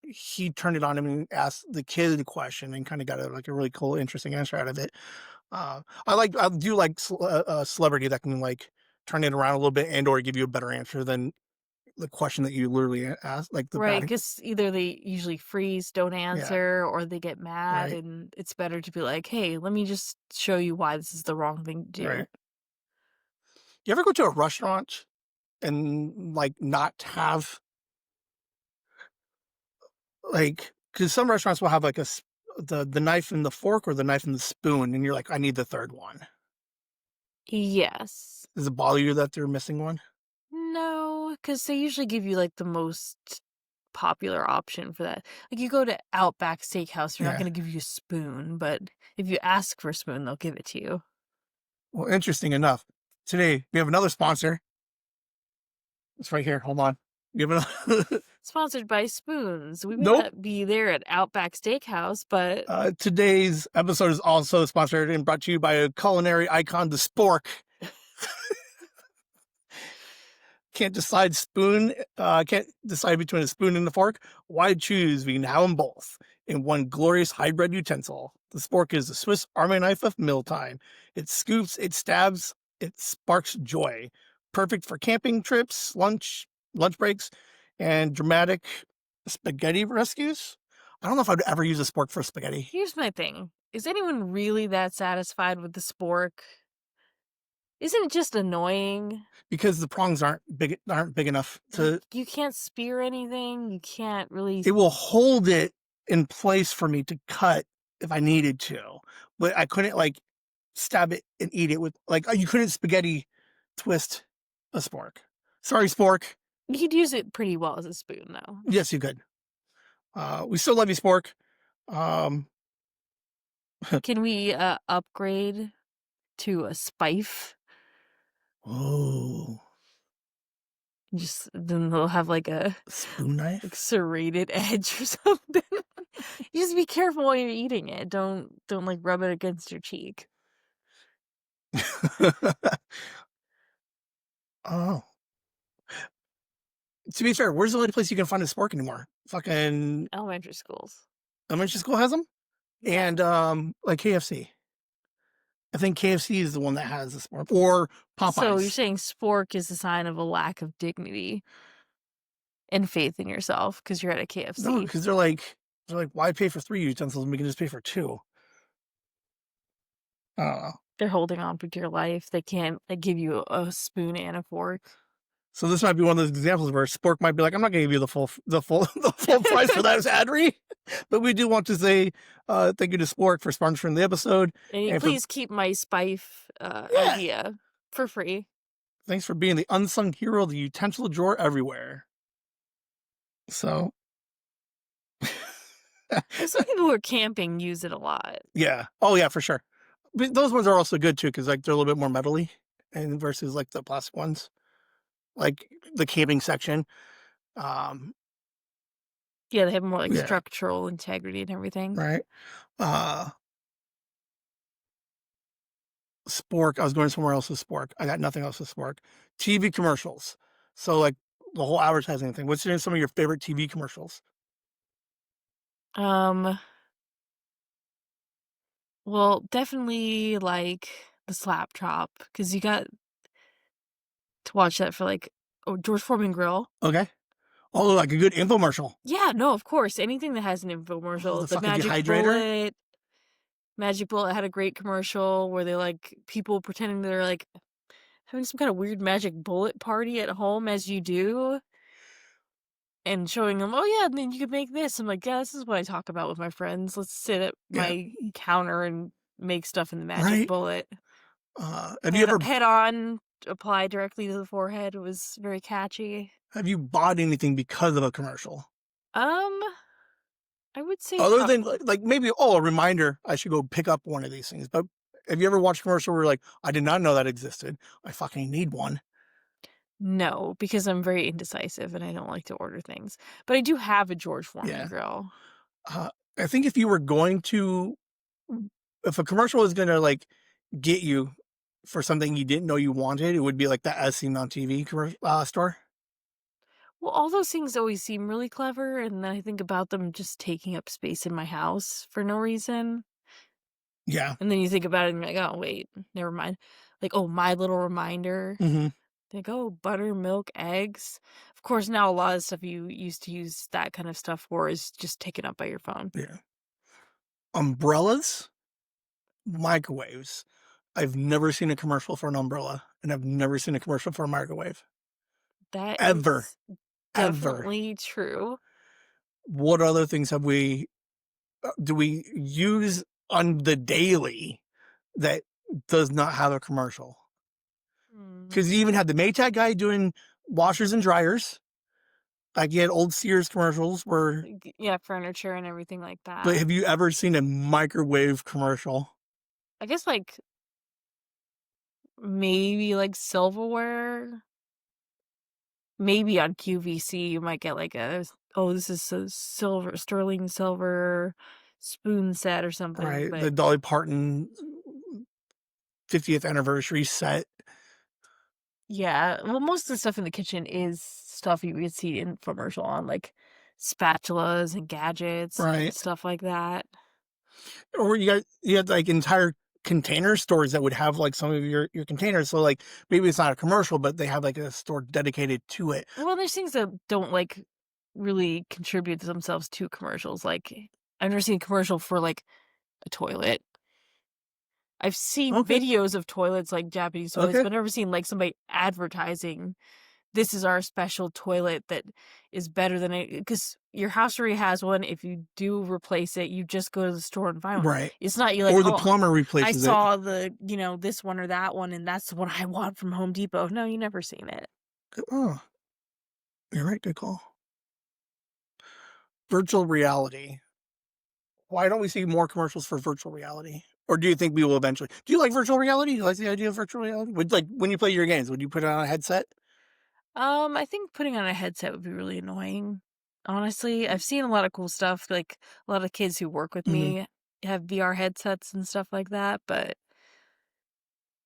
he turned it on him and asked the kid a question and kind of got a really cool, interesting answer out of it. I do like a celebrity that can like turn it around a little bit and or give you a better answer than the question that you literally asked, like the Right, bad. because either they usually freeze, don't Yeah, answer, or they get mad, right, and it's better to be like, "Hey, let me just show you why this is the wrong thing to do." right. You ever go to a restaurant and like not have like because some restaurants will have like the knife and the fork or the knife and the spoon, and you're like, I need the third one. Yes. Does it bother you that they're missing one? No, because they usually give you, like, the most popular option for that. Like, you go to Outback Steakhouse, they're not Yeah. gonna give you a spoon, but if you ask for a spoon, they'll give it to you. Well, interesting enough, today we have another sponsor. It's right here. Hold on. We have another. Sponsored by Spoons. We may Nope. not be there at Outback Steakhouse, but Today's episode is also sponsored and brought to you by a culinary icon, the Spork. Can't decide between a spoon and a fork. Why choose? We can have them both in one glorious hybrid utensil. The spork is the Swiss Army knife of mealtime. It scoops, it stabs, it sparks joy. Perfect for camping trips, lunch breaks, and dramatic spaghetti rescues. I don't know if I'd ever use a spork for spaghetti here's my thing. Is anyone really that satisfied with the spork? Isn't it just annoying? because the prongs aren't big enough Like, to. you can't spear anything, you can't really. It will hold it in place for me to cut if I needed to, but I couldn't like stab it and eat it with like you couldn't spaghetti twist a spork. Sorry, spork. You could use it pretty well as a spoon, though. Yes, you could. We still love you, spork. Um, Can we, upgrade to a spife? oh, Just then they'll have, like, a, spoon like, knife. serrated edge or something. You just be careful while you're eating it. Don't, like, rub it against your cheek. Oh, to be fair, where's the only place you can find a spork anymore? Fucking Elementary schools. elementary school has them, Yeah. and like KFC. I think KFC is the one that has the spork, or So you're Popeyes. saying spork is a sign of a lack of dignity and faith in yourself because 'cause you're at a No, KFC. because they're like, why pay for 3 utensils when we can just pay for 2? I don't know. They're holding on for dear life. They can't, like, give you a spoon and a fork. So this might be one of those examples where Spork might be like, I'm not gonna give you the full price for that, Adri. But we do want to say thank you to Spork for sponsoring the episode And and for please keep my spife, yeah, idea for free. thanks for being the unsung hero of the utensil drawer everywhere. So 'Cause some people who are camping use it a lot. yeah. Oh yeah, for sure. But those ones are also good too, because like they're a little bit more metally and versus like the plastic ones. Like the camping section. Um Yeah, they have more, like, yeah, structural integrity and everything. right. Spork. I was going somewhere else with Spork. I got nothing else with Spork. TV commercials. So like the whole advertising thing. What's some of your favorite TV commercials? Um, well, definitely like the slap chop because you got to watch that for like oh George Foreman Grill. Okay. Oh, like a good infomercial. Yeah, no, of course. Anything that has an Oh, the infomercial. The fucking dehydrator. Magic Bullet had a great commercial where they like people pretending they're like having some kind of weird magic bullet party at home as you do and showing them, oh yeah, and then you could make this. I'm like, yeah, this is what I talk about with my friends. Let's sit at Yeah. my counter and make stuff in the magic Right. bullet. Have you ever Head on, apply directly to the forehead was very catchy. have you bought anything because of a commercial? Um, I would say Other than like maybe a reminder I should go pick up one of these things. But have you ever watched a commercial where like I did not know that existed? I fucking need one. no, because I'm very indecisive and I don't like to order things. But I do have a George Foreman Yeah. grill. Uh, I think if you were going to, if a commercial was gonna like get you for something you didn't know you wanted, it would be like that as seen on TV store. Well, all those things always seem really clever, and then I think about them just taking up space in my house for no reason. Yeah. And then you think about it and you're like, oh, wait, never mind. Like, oh, My Little Reminder. Hmm. Like, oh, buttermilk, eggs. Of course, now a lot of stuff you used to use that kind of stuff for is just taken up by your phone. Yeah. Umbrellas, microwaves. I've never seen a commercial for an umbrella, and I've never seen a commercial for a microwave. That Ever. is Ever. definitely true. What other things have we do we use on the daily that does not have a commercial? Hmm. Because you even had the Maytag guy doing washers and dryers. Like you had old Sears commercials where, Yeah, furniture and everything like but that. have you ever seen a microwave commercial? I guess, like, maybe like silverware. Maybe on QVC, you might get like oh, this is a sterling silver spoon set or something, Right. but The Dolly Parton 50th anniversary set. yeah. Well, most of the stuff in the kitchen is stuff you would see in infomercial on, like spatulas and gadgets and Right. stuff like that. Or you had like entire container stores that would have like some of your containers. So like maybe it's not a commercial, but they have like a store dedicated to it. Well, there's things that don't like really contribute themselves to commercials. Like I've never seen a commercial for like a toilet. I've seen Okay. videos of toilets, like Japanese toilets, Okay. but I've never seen like somebody advertising this is our special toilet that is better than it because your house already has one. If you do replace it, you just go to the store and buy one. Right. It's not you like, Or the oh, plumber I replaces it. saw this one or that one, and that's the one I want from Home Depot. No, you never seen it. Oh, you're right. Good call. Virtual reality. Why don't we see more commercials for virtual reality? Or do you think we will eventually? Do you like virtual reality? Do you like the idea of virtual reality? Would like when you play your games, would you put it on a headset? I think putting on a headset would be really annoying. Honestly, I've seen a lot of cool stuff. Like a lot of kids who work with Hmm. me have VR headsets and stuff like that, but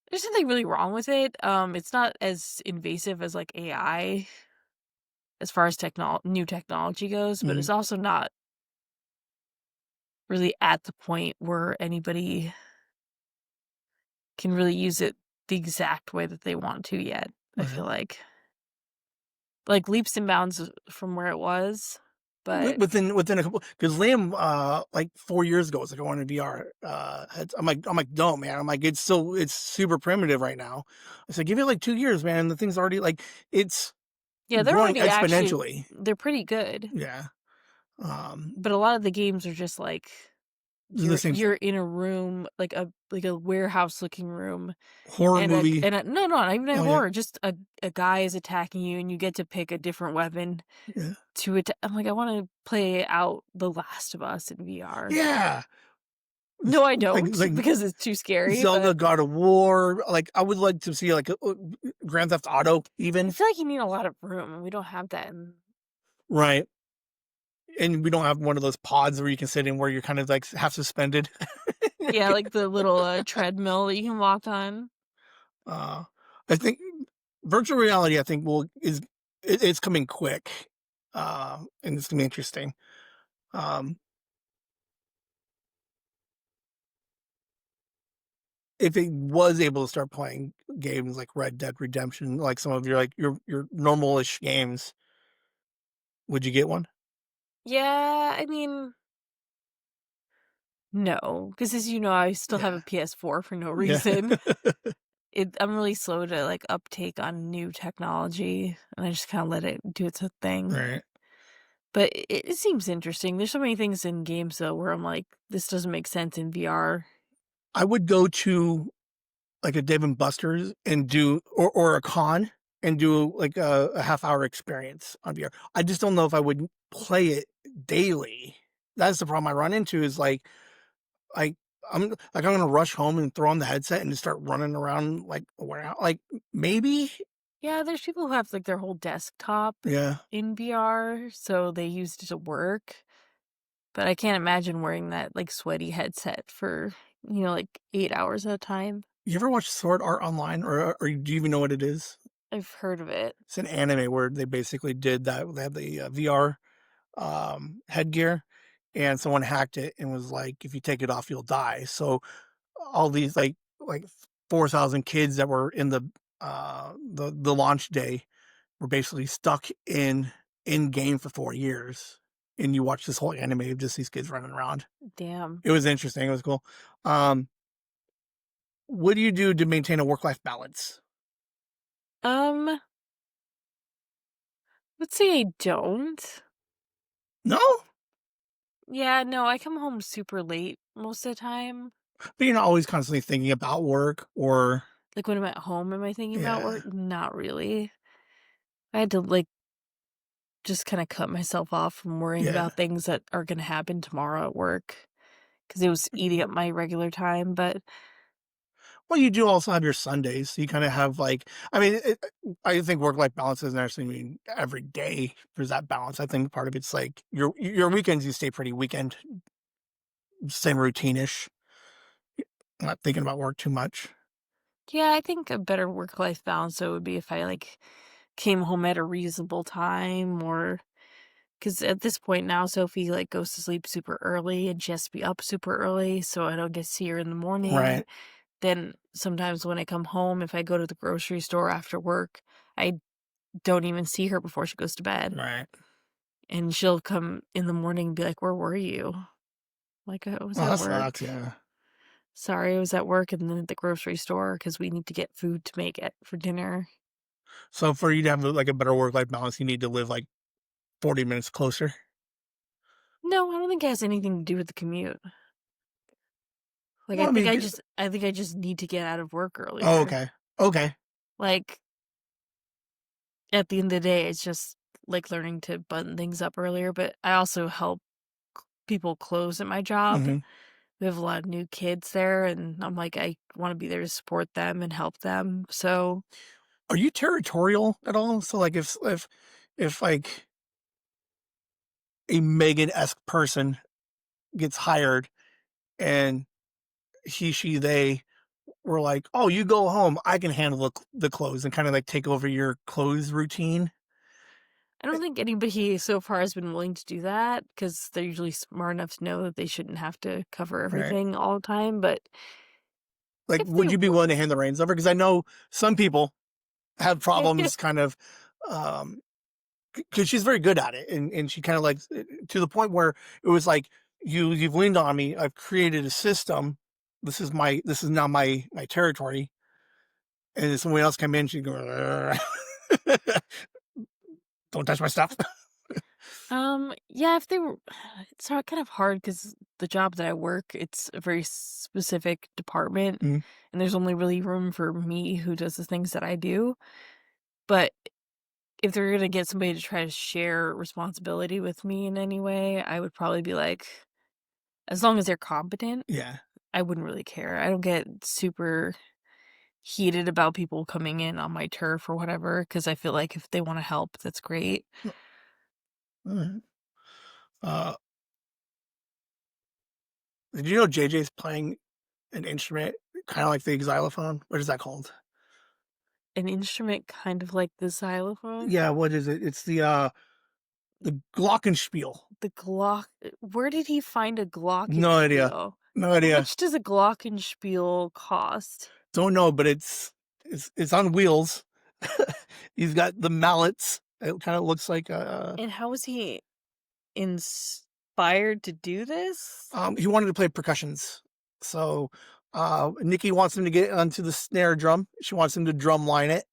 there's nothing really wrong with it. It's not as invasive as like AI as far as new technology goes, but Hmm. it's also not really at the point where anybody can really use it the exact way that they want to yet. I Right. feel like leaps and bounds from where it was, but Within a couple, because Liam like 4 years ago was like I wanted VR heads. I'm like no man. I'm like it's super primitive right now. I said give it like 2 years, man. The thing's already like it's yeah, they're growing already actually exponentially. they're pretty good. Yeah. Um, But a lot of the games are just like the same you're in a room like a warehouse looking room. horror movie. No, no, not even a Oh yeah. horror, just a guy is attacking you and you get to pick a different weapon Yeah. to it. I'm like, I wanna play out The Last of Us in VR. Yeah. No, I Like don't like because it's too scary, Zelda, but God of War. Like I would like to see like Grand Theft Auto I even. feel like you need a lot of room, and we don't have that in Right. And we don't have one of those pods where you can sit in where you're kind of like half suspended. Yeah, like the little, treadmill that you can walk on. Uh, I think virtual reality, I think will is it's coming quick, and it's gonna be interesting. Um, if it was able to start playing games like Red Dead Redemption, like some of your like your normal-ish games, would you get one? Yeah, I mean, no, because as you know, I still have a Yeah, PS4 for no yeah, reason. I'm really slow to, like, uptake on new technology, and I just kinda let it do its own thing. right. But it seems interesting. There's so many things in games, though, where I'm like, "This doesn't make sense in VR." I would go to like a Dave& and Buster's and do or a con and do like a half-hour experience on VR. I just don't know if I would play it daily. That's the problem I run into is like, I'm gonna rush home and throw on the headset and just start running around like a warehouse. Like, maybe? Yeah, there's people who have, like, their whole desktop Yeah. in VR, so they use it to work, but I can't imagine wearing that, like, sweaty headset for, like, 8 hours at a time. You ever watch Sword Art Online or do you even know what it is? I've heard of it. It's an anime where they basically did that. They had the, VR, headgear, and someone hacked it and was like, "If you take it off, you'll die." So all these like 4,000 kids that were in the launch day were basically stuck in game for 4 years, and you watch this whole anime of just these kids running around. Damn. It was interesting, it was cool. Um, what do you do to maintain a work-life balance? Um, let's say I don't. No? Yeah, no, I come home super late most of the time. But you're not always constantly thinking about work or Like, when I'm at home, am I thinking about yeah, work? Not really. I had to, like, just kinda cut myself off from worrying yeah. about things that are gonna happen tomorrow at work because it was eating up my regular time, but Well, you do also have your Sundays. So you kinda have, like I mean, I think work-life balance doesn't necessarily mean every day there's that balance. I think part of it's, like, your weekends, you stay pretty weekend, same routine-ish, not thinking about work too much. yeah, I think a better work-life balance, though, would be if I, like, came home at a reasonable time or because at this point now, Sophie, like, goes to sleep super early and she has to be up super early, so I don't get to see her in the morning. Right, Then sometimes when I come home, if I go to the grocery store after work, I don't even see her before she goes to bed. right. And she'll come in the morning and be like, "Where were you?" Like, "I was Well, at that sucks, work. yeah. Sorry, I was at work and then at the grocery store because we need to get food to make it for dinner." So for you to have, like, a better work-life balance, you need to live, like, 40 minutes closer? No, I don't think it has anything to do with the commute. Like, Well, I mean, I think I just need to get out of work oh, earlier. okay. Okay. Like, at the end of the day, it's just, like, learning to button things up earlier, but I also help people close at my job. Mhm. We have a lot of new kids there, and I'm like, I wanna be there to support them and help them, so Are you territorial at all? So, like, if, like, a Megan-esque person gets hired and he, she, they were like, "Oh, you go home. I can handle the clothes," and kinda, like, take over your clothes routine. I don't think anybody so far has been willing to do that because 'cause they're usually smart enough to know that they shouldn't have to cover Right. everything all the time, but Like, if they would you be willing to hand the reins over? Because I know some people have w problems kind of, um, because she's very good at it, and she kinda, like, to the point where it was like, You've leaned on me. I've created a system. This is now my territory." And then somebody else come in, she'd go, "Don't touch my stuff." yeah, if they were it's kind of hard because the job that I work, it's a very specific department, Mhm. and there's only really room for me who does the things that I do, but if they're gonna get somebody to try to share responsibility with me in any way, I would probably be like, as long as they're competent, Yeah. I wouldn't really care. I don't get super heated about people coming in on my turf or whatever because I feel like if they wanna help, that's great. Alright. Uh, did you know JJ's playing an instrument, kind of like the xylophone. What is that called? An instrument kind of like the xylophone? Yeah, what is it? It's the glockenspiel. The Glock where did he find a No idea. glockenspiel? No How idea. much does a glockenspiel cost? Don't know, but it's on wheels. He's got the mallets. It kind of looks like And how was he inspired to do this? he wanted to play percussions. So Nikki wants him to get onto the snare drum. She wants him to drum line it.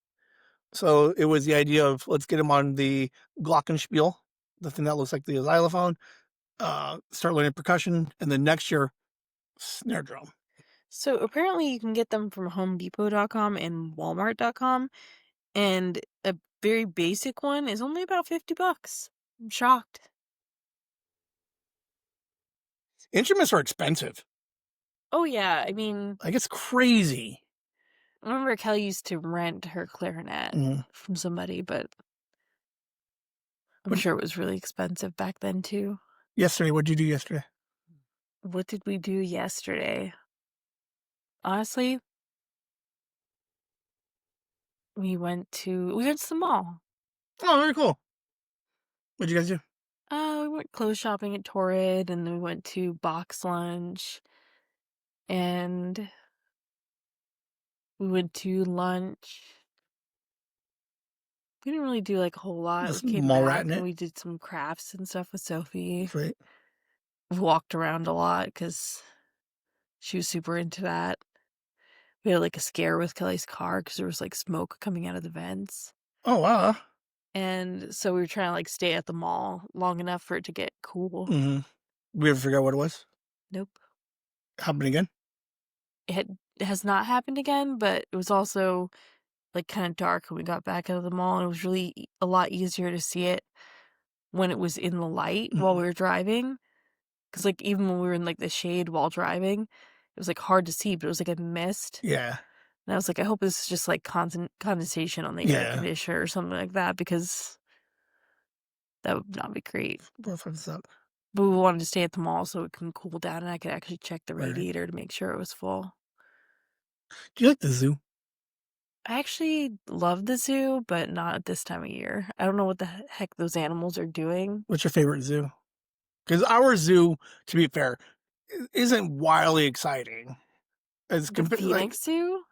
So it was the idea of let's get him on the glockenspiel, the thing that looks like the xylophone. Start learning percussion, and then next year snare drum. So apparently you can get them from homedepot.com and walmart.com, and a very basic one is only about 50 bucks. I'm shocked. Instruments are expensive. Oh yeah, I mean, Like it's crazy. I remember Kelly used to rent her clarinet Mhm. from somebody, but I'm But sure it was really expensive back then too. yesterday, what did you do yesterday? What did we do yesterday? Honestly, we went to the mall. Oh, very cool. What'd you guys do? We went clothes shopping at Torrid, and then we went to Box Lunch, and we went to lunch. We didn't really do like a whole lot. We Just came mall back ratting and it. we did some crafts and stuff with Sophie. Right. We walked around a lot because she was super into that. We had like a scare with Kelly's car because there was like smoke coming out of the vents. Oh wow. And so we were trying to like stay at the mall long enough for it to get cool. Mm-hmm. We ever figure out what it was? Nope. Happened again? It has not happened again, but it was also like kind of dark when we got back out of the mall, and it was really a lot easier to see it when it was in the light while Mhm. we were driving. Because like even when we were in like the shade while driving, it was like hard to see, but it was like a mist. Yeah. And I was like, I hope this is just like condensation on the air Yeah. conditioner or something like that, because that would not be great. Both of us up. But we wanted to stay at the mall so it can cool down and I could actually check the Right. radiator to make sure it was full. Do you like the zoo? I actually love the zoo, but not at this time of year. I don't know what the heck those animals are doing. What's your favorite zoo? Because our zoo, to be fair, isn't wildly exciting. As The compared, like Phoenix Zoo?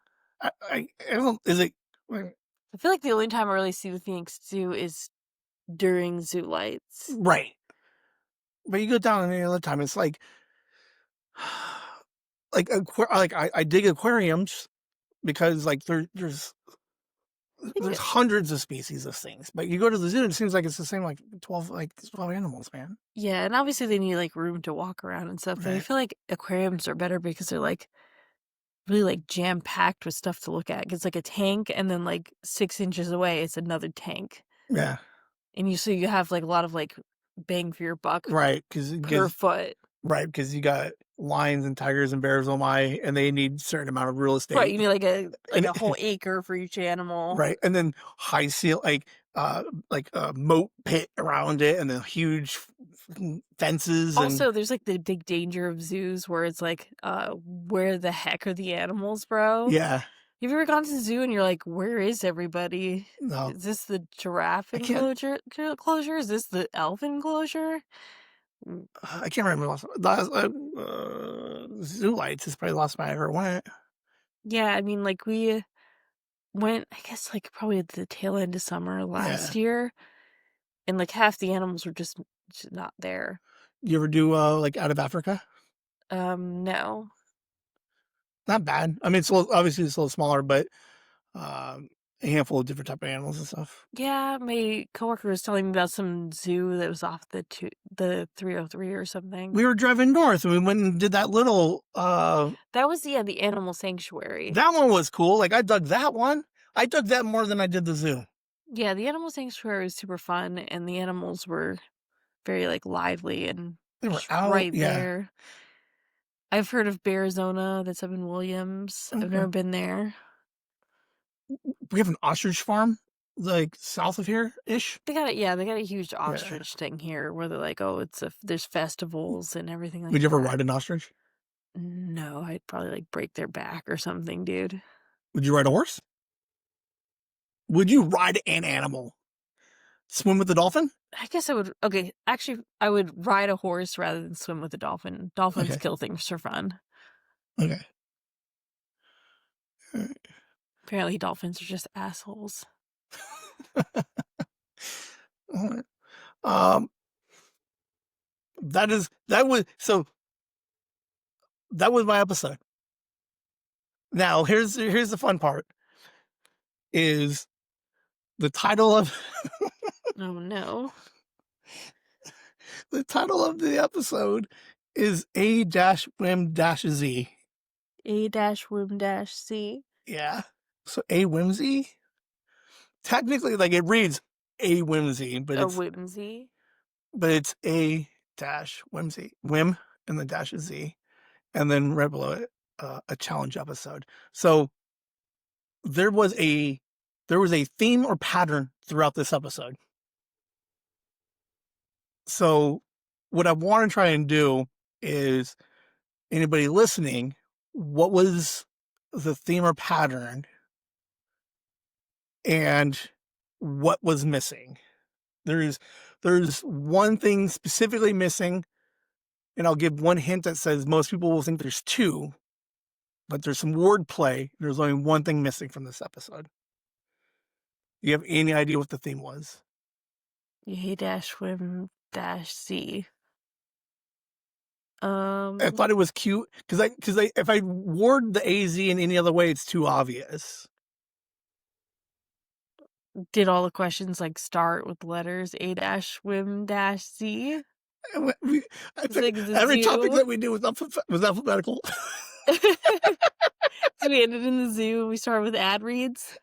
I don't. Is it I feel like the only time I really see the Phoenix Zoo is during zoo lights. right? But you go down any other time, it's like I dig aquariums because like there's Yeah. hundreds of species of things, but you go to the zoo and it seems like it's the same like 12 animals, man. Yeah, and obviously they need like room to walk around and stuff, but I Right. feel like aquariums are better because they're like really like jam packed with stuff to look at. It's like a tank, and then like 6 inches away, it's another tank. Yeah. And so you have like a lot of like bang for your buck Right. per foot. Right, because you got lions and tigers and bears, oh my, and they need certain amount of real Right, you estate. need like a And whole acre for each animal. right, and then high seal like a moat pit around it, and then huge fences and Also, there's like the big danger of zoos where it's like, where the heck are the animals, bro? yeah. You've ever gone to the zoo and you're like, where is everybody? No, Is this the giraffe I can't. enclosure? Is this the elf enclosure? Mm, I can't remember last Zoo Lights is probably the last time I ever went. yeah, I mean, like we went, I guess, like probably at the tail end of summer Yeah. last year, and like half the animals were just not there. You ever do like out of Africa? No. Not bad. I mean, obviously it's a little smaller, but um, a handful of different type of animals and stuff. Yeah, my coworker was telling me about some zoo that was off the 303 or something. We were driving north and we went and did that little That was the animal sanctuary. that one was cool. Like I dug that one. I dug that more than I did the zoo. Yeah, the animal sanctuary was super fun, and the animals were very like lively and They were just out. right Yeah. there. I've heard of Bearizona, that's up in Williams. I've Okay. never been there. We have an ostrich farm like south of here ish. They got a huge Yeah. ostrich thing here where they're like, oh, there's festivals and everything like Would you ever that. ride an ostrich? No, I'd probably, like, break their back or something, dude. Would you ride a horse? Would you ride an animal? Swim with the dolphin? I guess I would okay, actually, I would ride a horse rather than swim with a dolphin. Dolphins Okay. kill things for fun. Okay. All right. Apparently, dolphins are just assholes. All right. Um, that was my episode. Now here's the fun part is the title of Oh, no. the title of the episode is A dash Whim dash Z. A dash whim dash C. Yeah. So A Whimsy? Technically, like it reads A Whimsy, A whimsy. but it's A dash Whimsy. Whim and the dash is Z. And then right below it, a challenge episode. So there was a theme or pattern throughout this episode. So what I want to try and do is anybody listening, what was the theme or pattern and what was missing? There's one thing specifically missing, and I'll give one hint that says most people will think there's two, but there's some wordplay. There's only one thing missing from this episode. Do you have any idea what the theme was? A dash whim dash C. I thought it was cute because if I word the AZ in any other way, it's too obvious. Did all the questions, like, start with letters A dash whim dash C? I It's think like the every topic zoo. that we do was alphabetical. So we ended in the zoo and we started with ad reads.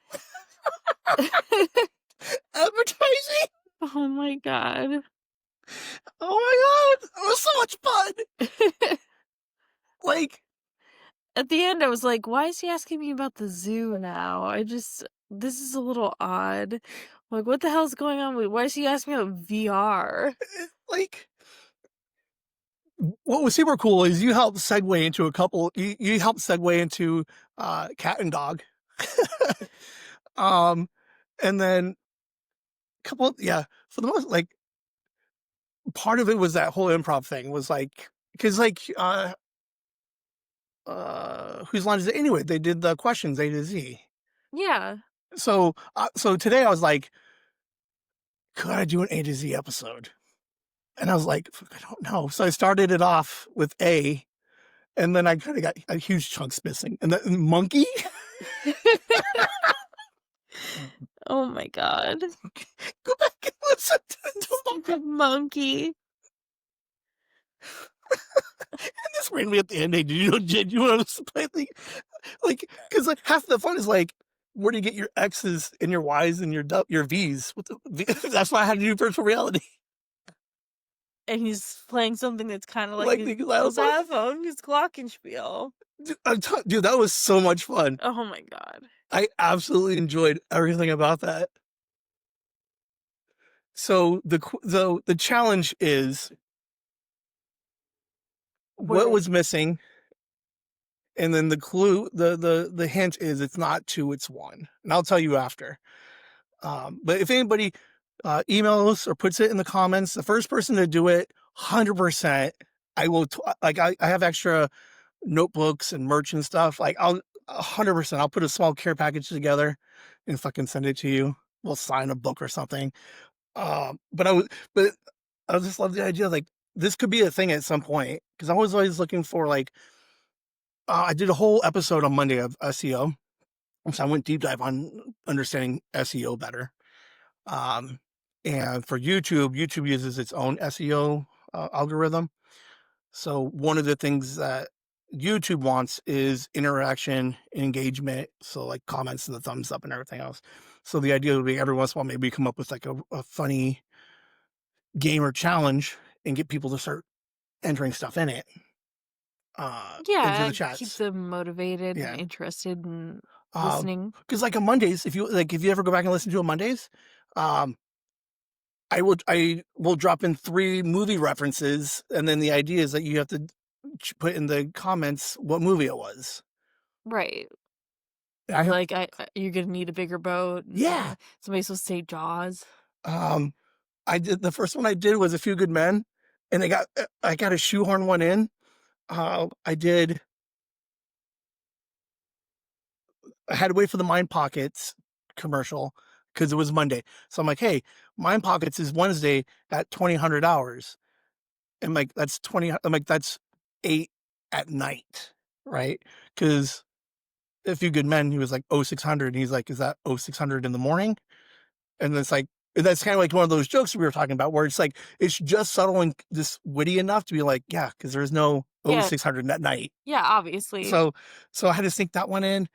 Advertising. Oh my god. Oh my god, it was so much fun. Like, At the end, I was like, why is he asking me about the zoo now? This is a little odd. Like, what the hell's going on? Why is he asking me about VR? like what was super cool is you helped segue into a couple. You helped segue into cat and dog. um, and then a couple. Yeah, for the most like part of it was that whole improv thing was like because like whose line is it anyway? They did the questions A to Z. Yeah. So today I was like, could I do an A to Z episode? And I was like, I don't know. So I started it off with A, and then I kind of got a huge chunks missing. And the monkey? Oh my god. Go back and listen to the Stupid monkey. And this ran me at the end. Hey, did you know Jed, you want us to play like because like half the fun is like where do you get your X's and your Y's and your V's? What the, that's why I had to do virtual reality. And he's playing something that's kind of like Like his the xylophone. xylophone, his glockenspiel. Dude, that was so much fun. Oh my god. I absolutely enjoyed everything about that. So the challenge is what was missing, and then the clue, the hint is it's not two, it's one, and I'll tell you after. But if anybody emails or puts it in the comments, the first person to do it, 100%, I will. Like I have extra notebooks and merch and stuff. Like I'll 100%, I'll put a small care package together and fucking send it to you. We'll sign a book or something. But I just love the idea like this could be a thing at some point because I was always looking for like I did a whole episode on Monday of SEO, so I went deep dive on understanding SEO better. And for YouTube uses its own SEO algorithm. So one of the things that YouTube wants is interaction, engagement, so like comments and the thumbs up and everything else. So the idea would be every once in a while maybe come up with like a funny game or challenge and get people to start entering stuff in it. Into Yeah, the keep chats. them motivated and Yeah. interested in listening. Because like on Mondays, if you ever go back and listen to it on Mondays, I will drop in 3 movie references, and then the idea is that you have to put in the comments what movie it was. Right. I have Like, you're gonna need a bigger boat, and yeah. somebody's supposed to say Jaws. Um, I did the first one I did was A Few Good Men, and I got to shoehorn one in. I did. I had to wait for the Mind Pockets commercial because it was Monday. So I'm like, hey, Mind Pockets is Wednesday at 2000 hours. And like that's 20. I'm like that's 8 at night, right? Because A Few Good Men, he was like 0600, and he's like, is that 0600 in the morning? And it's like that's kind of like one of those jokes we were talking about, where it's like it's just subtle and just witty enough to be like, yeah, because there's no Yeah, 0600 at night. yeah, obviously. So so I had to sink that one in,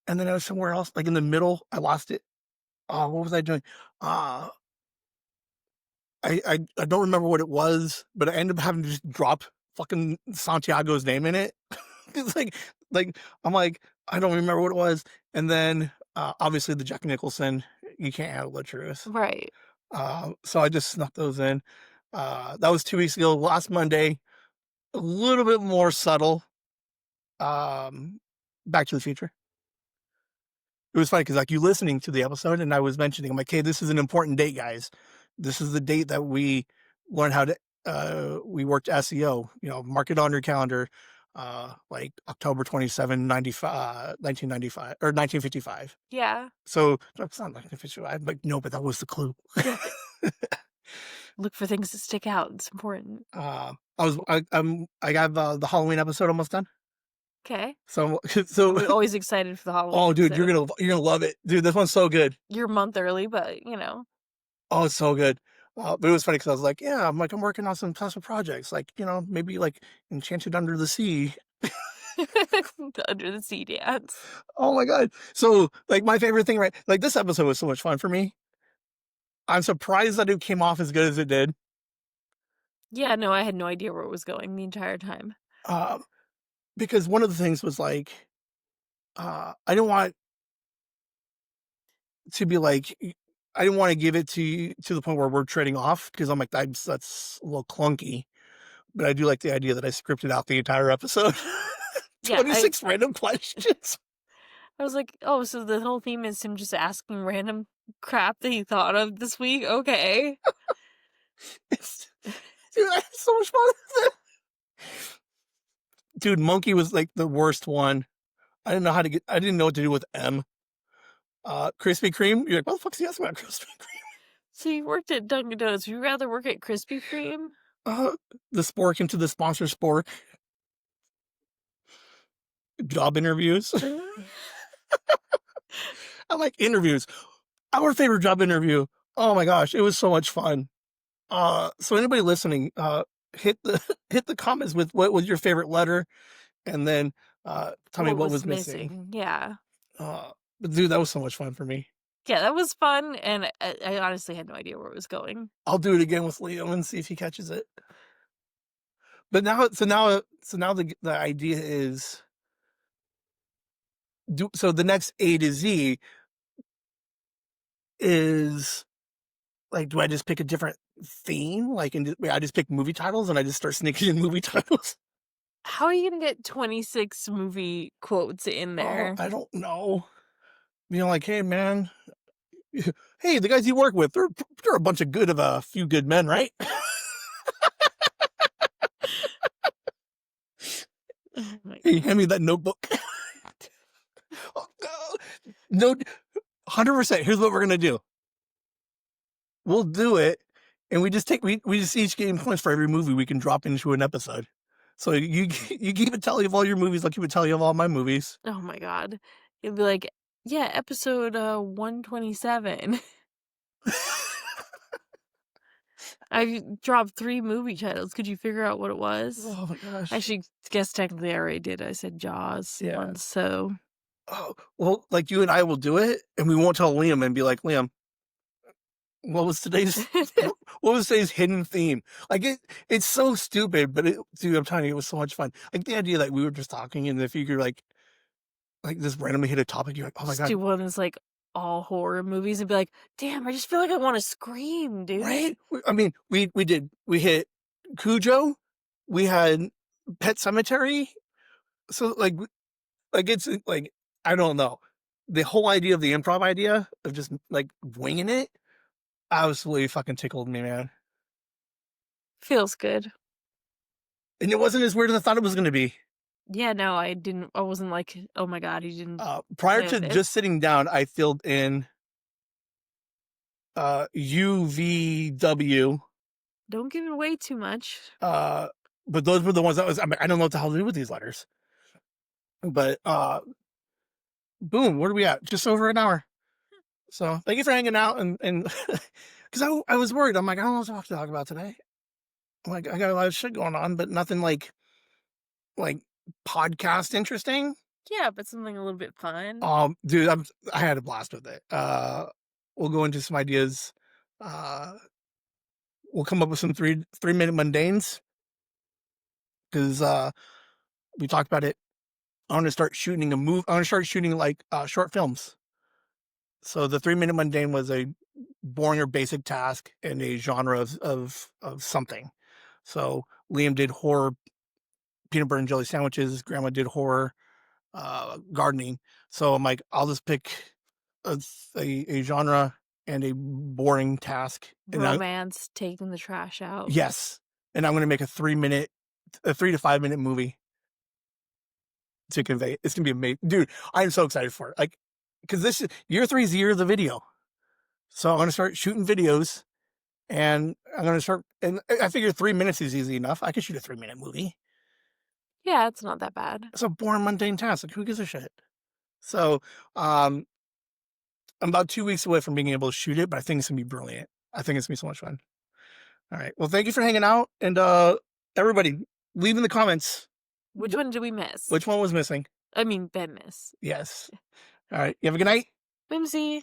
and then I was somewhere else, like in the middle. I lost it. Oh, what was I doing? Uh I don't remember what it was, but I ended up having to just drop fucking Santiago's name in it. It's like I'm like, I don't remember what it was. And then obviously the Jack Nicholson, you can't handle the truth. Right. So I just snuck those in. That was 2 weeks ago. Last Monday, a little bit more subtle. Back to the Future. It was funny because like you listening to the episode, and I was mentioning, I'm like, hey, this is an important date, guys. This is the date that we learned how to we worked SEO. Mark it on your calendar. Like October 27, 1995 or 1955. Yeah. So it's not 1955. I'm like, no, but that was the clue. Look for things that stick out. It's important. I got the Halloween episode almost done. Okay. So I'm always excited for the Halloween oh, dude, episode. you're gonna love it, dude. This one's so good. You're a month early, but Oh, it's so good. But it was funny because I was like, yeah, I'm working on some special projects, like, maybe like Enchanted Under the Sea. the Under the Sea dance. Oh my God. So like my favorite thing, right? Like this episode was so much fun for me. I'm surprised that it came off as good as it did. Yeah, no, I had no idea where it was going the entire time. Um, because one of the things was like, I didn't want to be like, I didn't want to give it to you to the point where we're trading off because I'm like, that's a little clunky. But I do like the idea that I scripted out the entire episode. Yeah, 26 random questions. I was like, oh, so the whole theme is him just asking random crap that he thought of this week? Okay. Dude, I had so much fun. Dude, Monkey was like the worst one. I didn't know what to do with M. Krispy Kreme. You're like, what the fuck's he asking about Krispy Kreme? So you worked at Dunkin' Donuts. Would you rather work at Krispy Kreme? The spork into the sponsor spork. Job interviews. I like interviews. Our favorite job interview. Oh my gosh, it was so much fun. So anybody listening, hit the hit the comments with what was your favorite letter, and then tell me what was missing. Yeah. But dude, that was so much fun for me. Yeah, that was fun, and I honestly had no idea where it was going. I'll do it again with Liam and see if he catches it. But now the idea is so the next A to Z is like, do I just pick a different theme? Like, and I just pick movie titles and I just start sneaking in movie titles? How are you gonna get 26 movie quotes in Oh, there? I don't know. Like, hey man, hey, the guys you work with, they're a bunch of a few good men, right? Oh my Hey, God. hand me that notebook. Oh, no, 100%. Here's what we're gonna do. We'll do it, and we just each gain points for every movie we can drop into an episode. So you keep a tally of all your movies, I'll keep a tally of all my movies. Oh my God. It'd be like, yeah, episode 127. I dropped 3 movie titles. Could you figure out what it was? Oh my gosh. Actually, guess technically I already did. I said Jaws Yeah. once, so Oh, well, like you and I will do it, and we won't tell Liam and be like, Liam, what was today's hidden theme? Like it's so stupid, but dude, I'm telling you, it was so much fun. Like the idea that we were just talking, and if you could like just randomly hit a topic, you're like, oh my just God, do one that's like all horror movies and be like, damn, I just feel like I want to scream, dude. right? I mean, we hit Cujo, we had Pet Cemetery. So like it's like I don't know. The whole idea of the improv idea of just like winging it absolutely fucking tickled me, man. Feels good. And it wasn't as weird as I thought it was going to be. Yeah, no, I wasn't like, "Oh my god, he didn't Prior plan to this." just sitting down, I filled in UVW. Don't give it away too much. Uh, but those were the ones that was. I mean, I don't know what the hell to do with these letters. But boom, where are we at? Just over an hour. So thank you for hanging out and because I was worried. I'm like, I don't know what to talk about today. I'm like, I got a lot of shit going on, but nothing like podcast interesting. Yeah, but something a little bit fun. Dude, I had a blast with it. We'll go into some ideas. Uh, we'll come up with some 3 minute mundanes because we talked about it. I want to start shooting a move. I want to start shooting like short films. So the 3 minute mundane was a boring or basic task in a genre of something. So Liam did horror peanut butter and jelly sandwiches. Grandma did horror gardening. So I'm like, I'll just pick a genre and a boring task. And Romance, taking the trash out. yes, and I'm going to make a 3 to 5 minute movie to convey. It's going to be amazing, dude. I'm so excited for it. Like, because this is year 3 is the year of the video. So I'm going to start shooting videos, and I'm going to start. And I figure 3 minutes is easy enough. I could shoot a 3 minute movie. Yeah, it's not that bad. It's a boring, mundane task. Like, who gives a shit? So, I'm about 2 weeks away from being able to shoot it, but I think it's gonna be brilliant. I think it's gonna be so much fun. All right. Well, thank you for hanging out, and everybody, leave in the comments Which one did we miss? which one was missing. I mean, Ben miss. Yes. All right. You have a good night. Whimsy.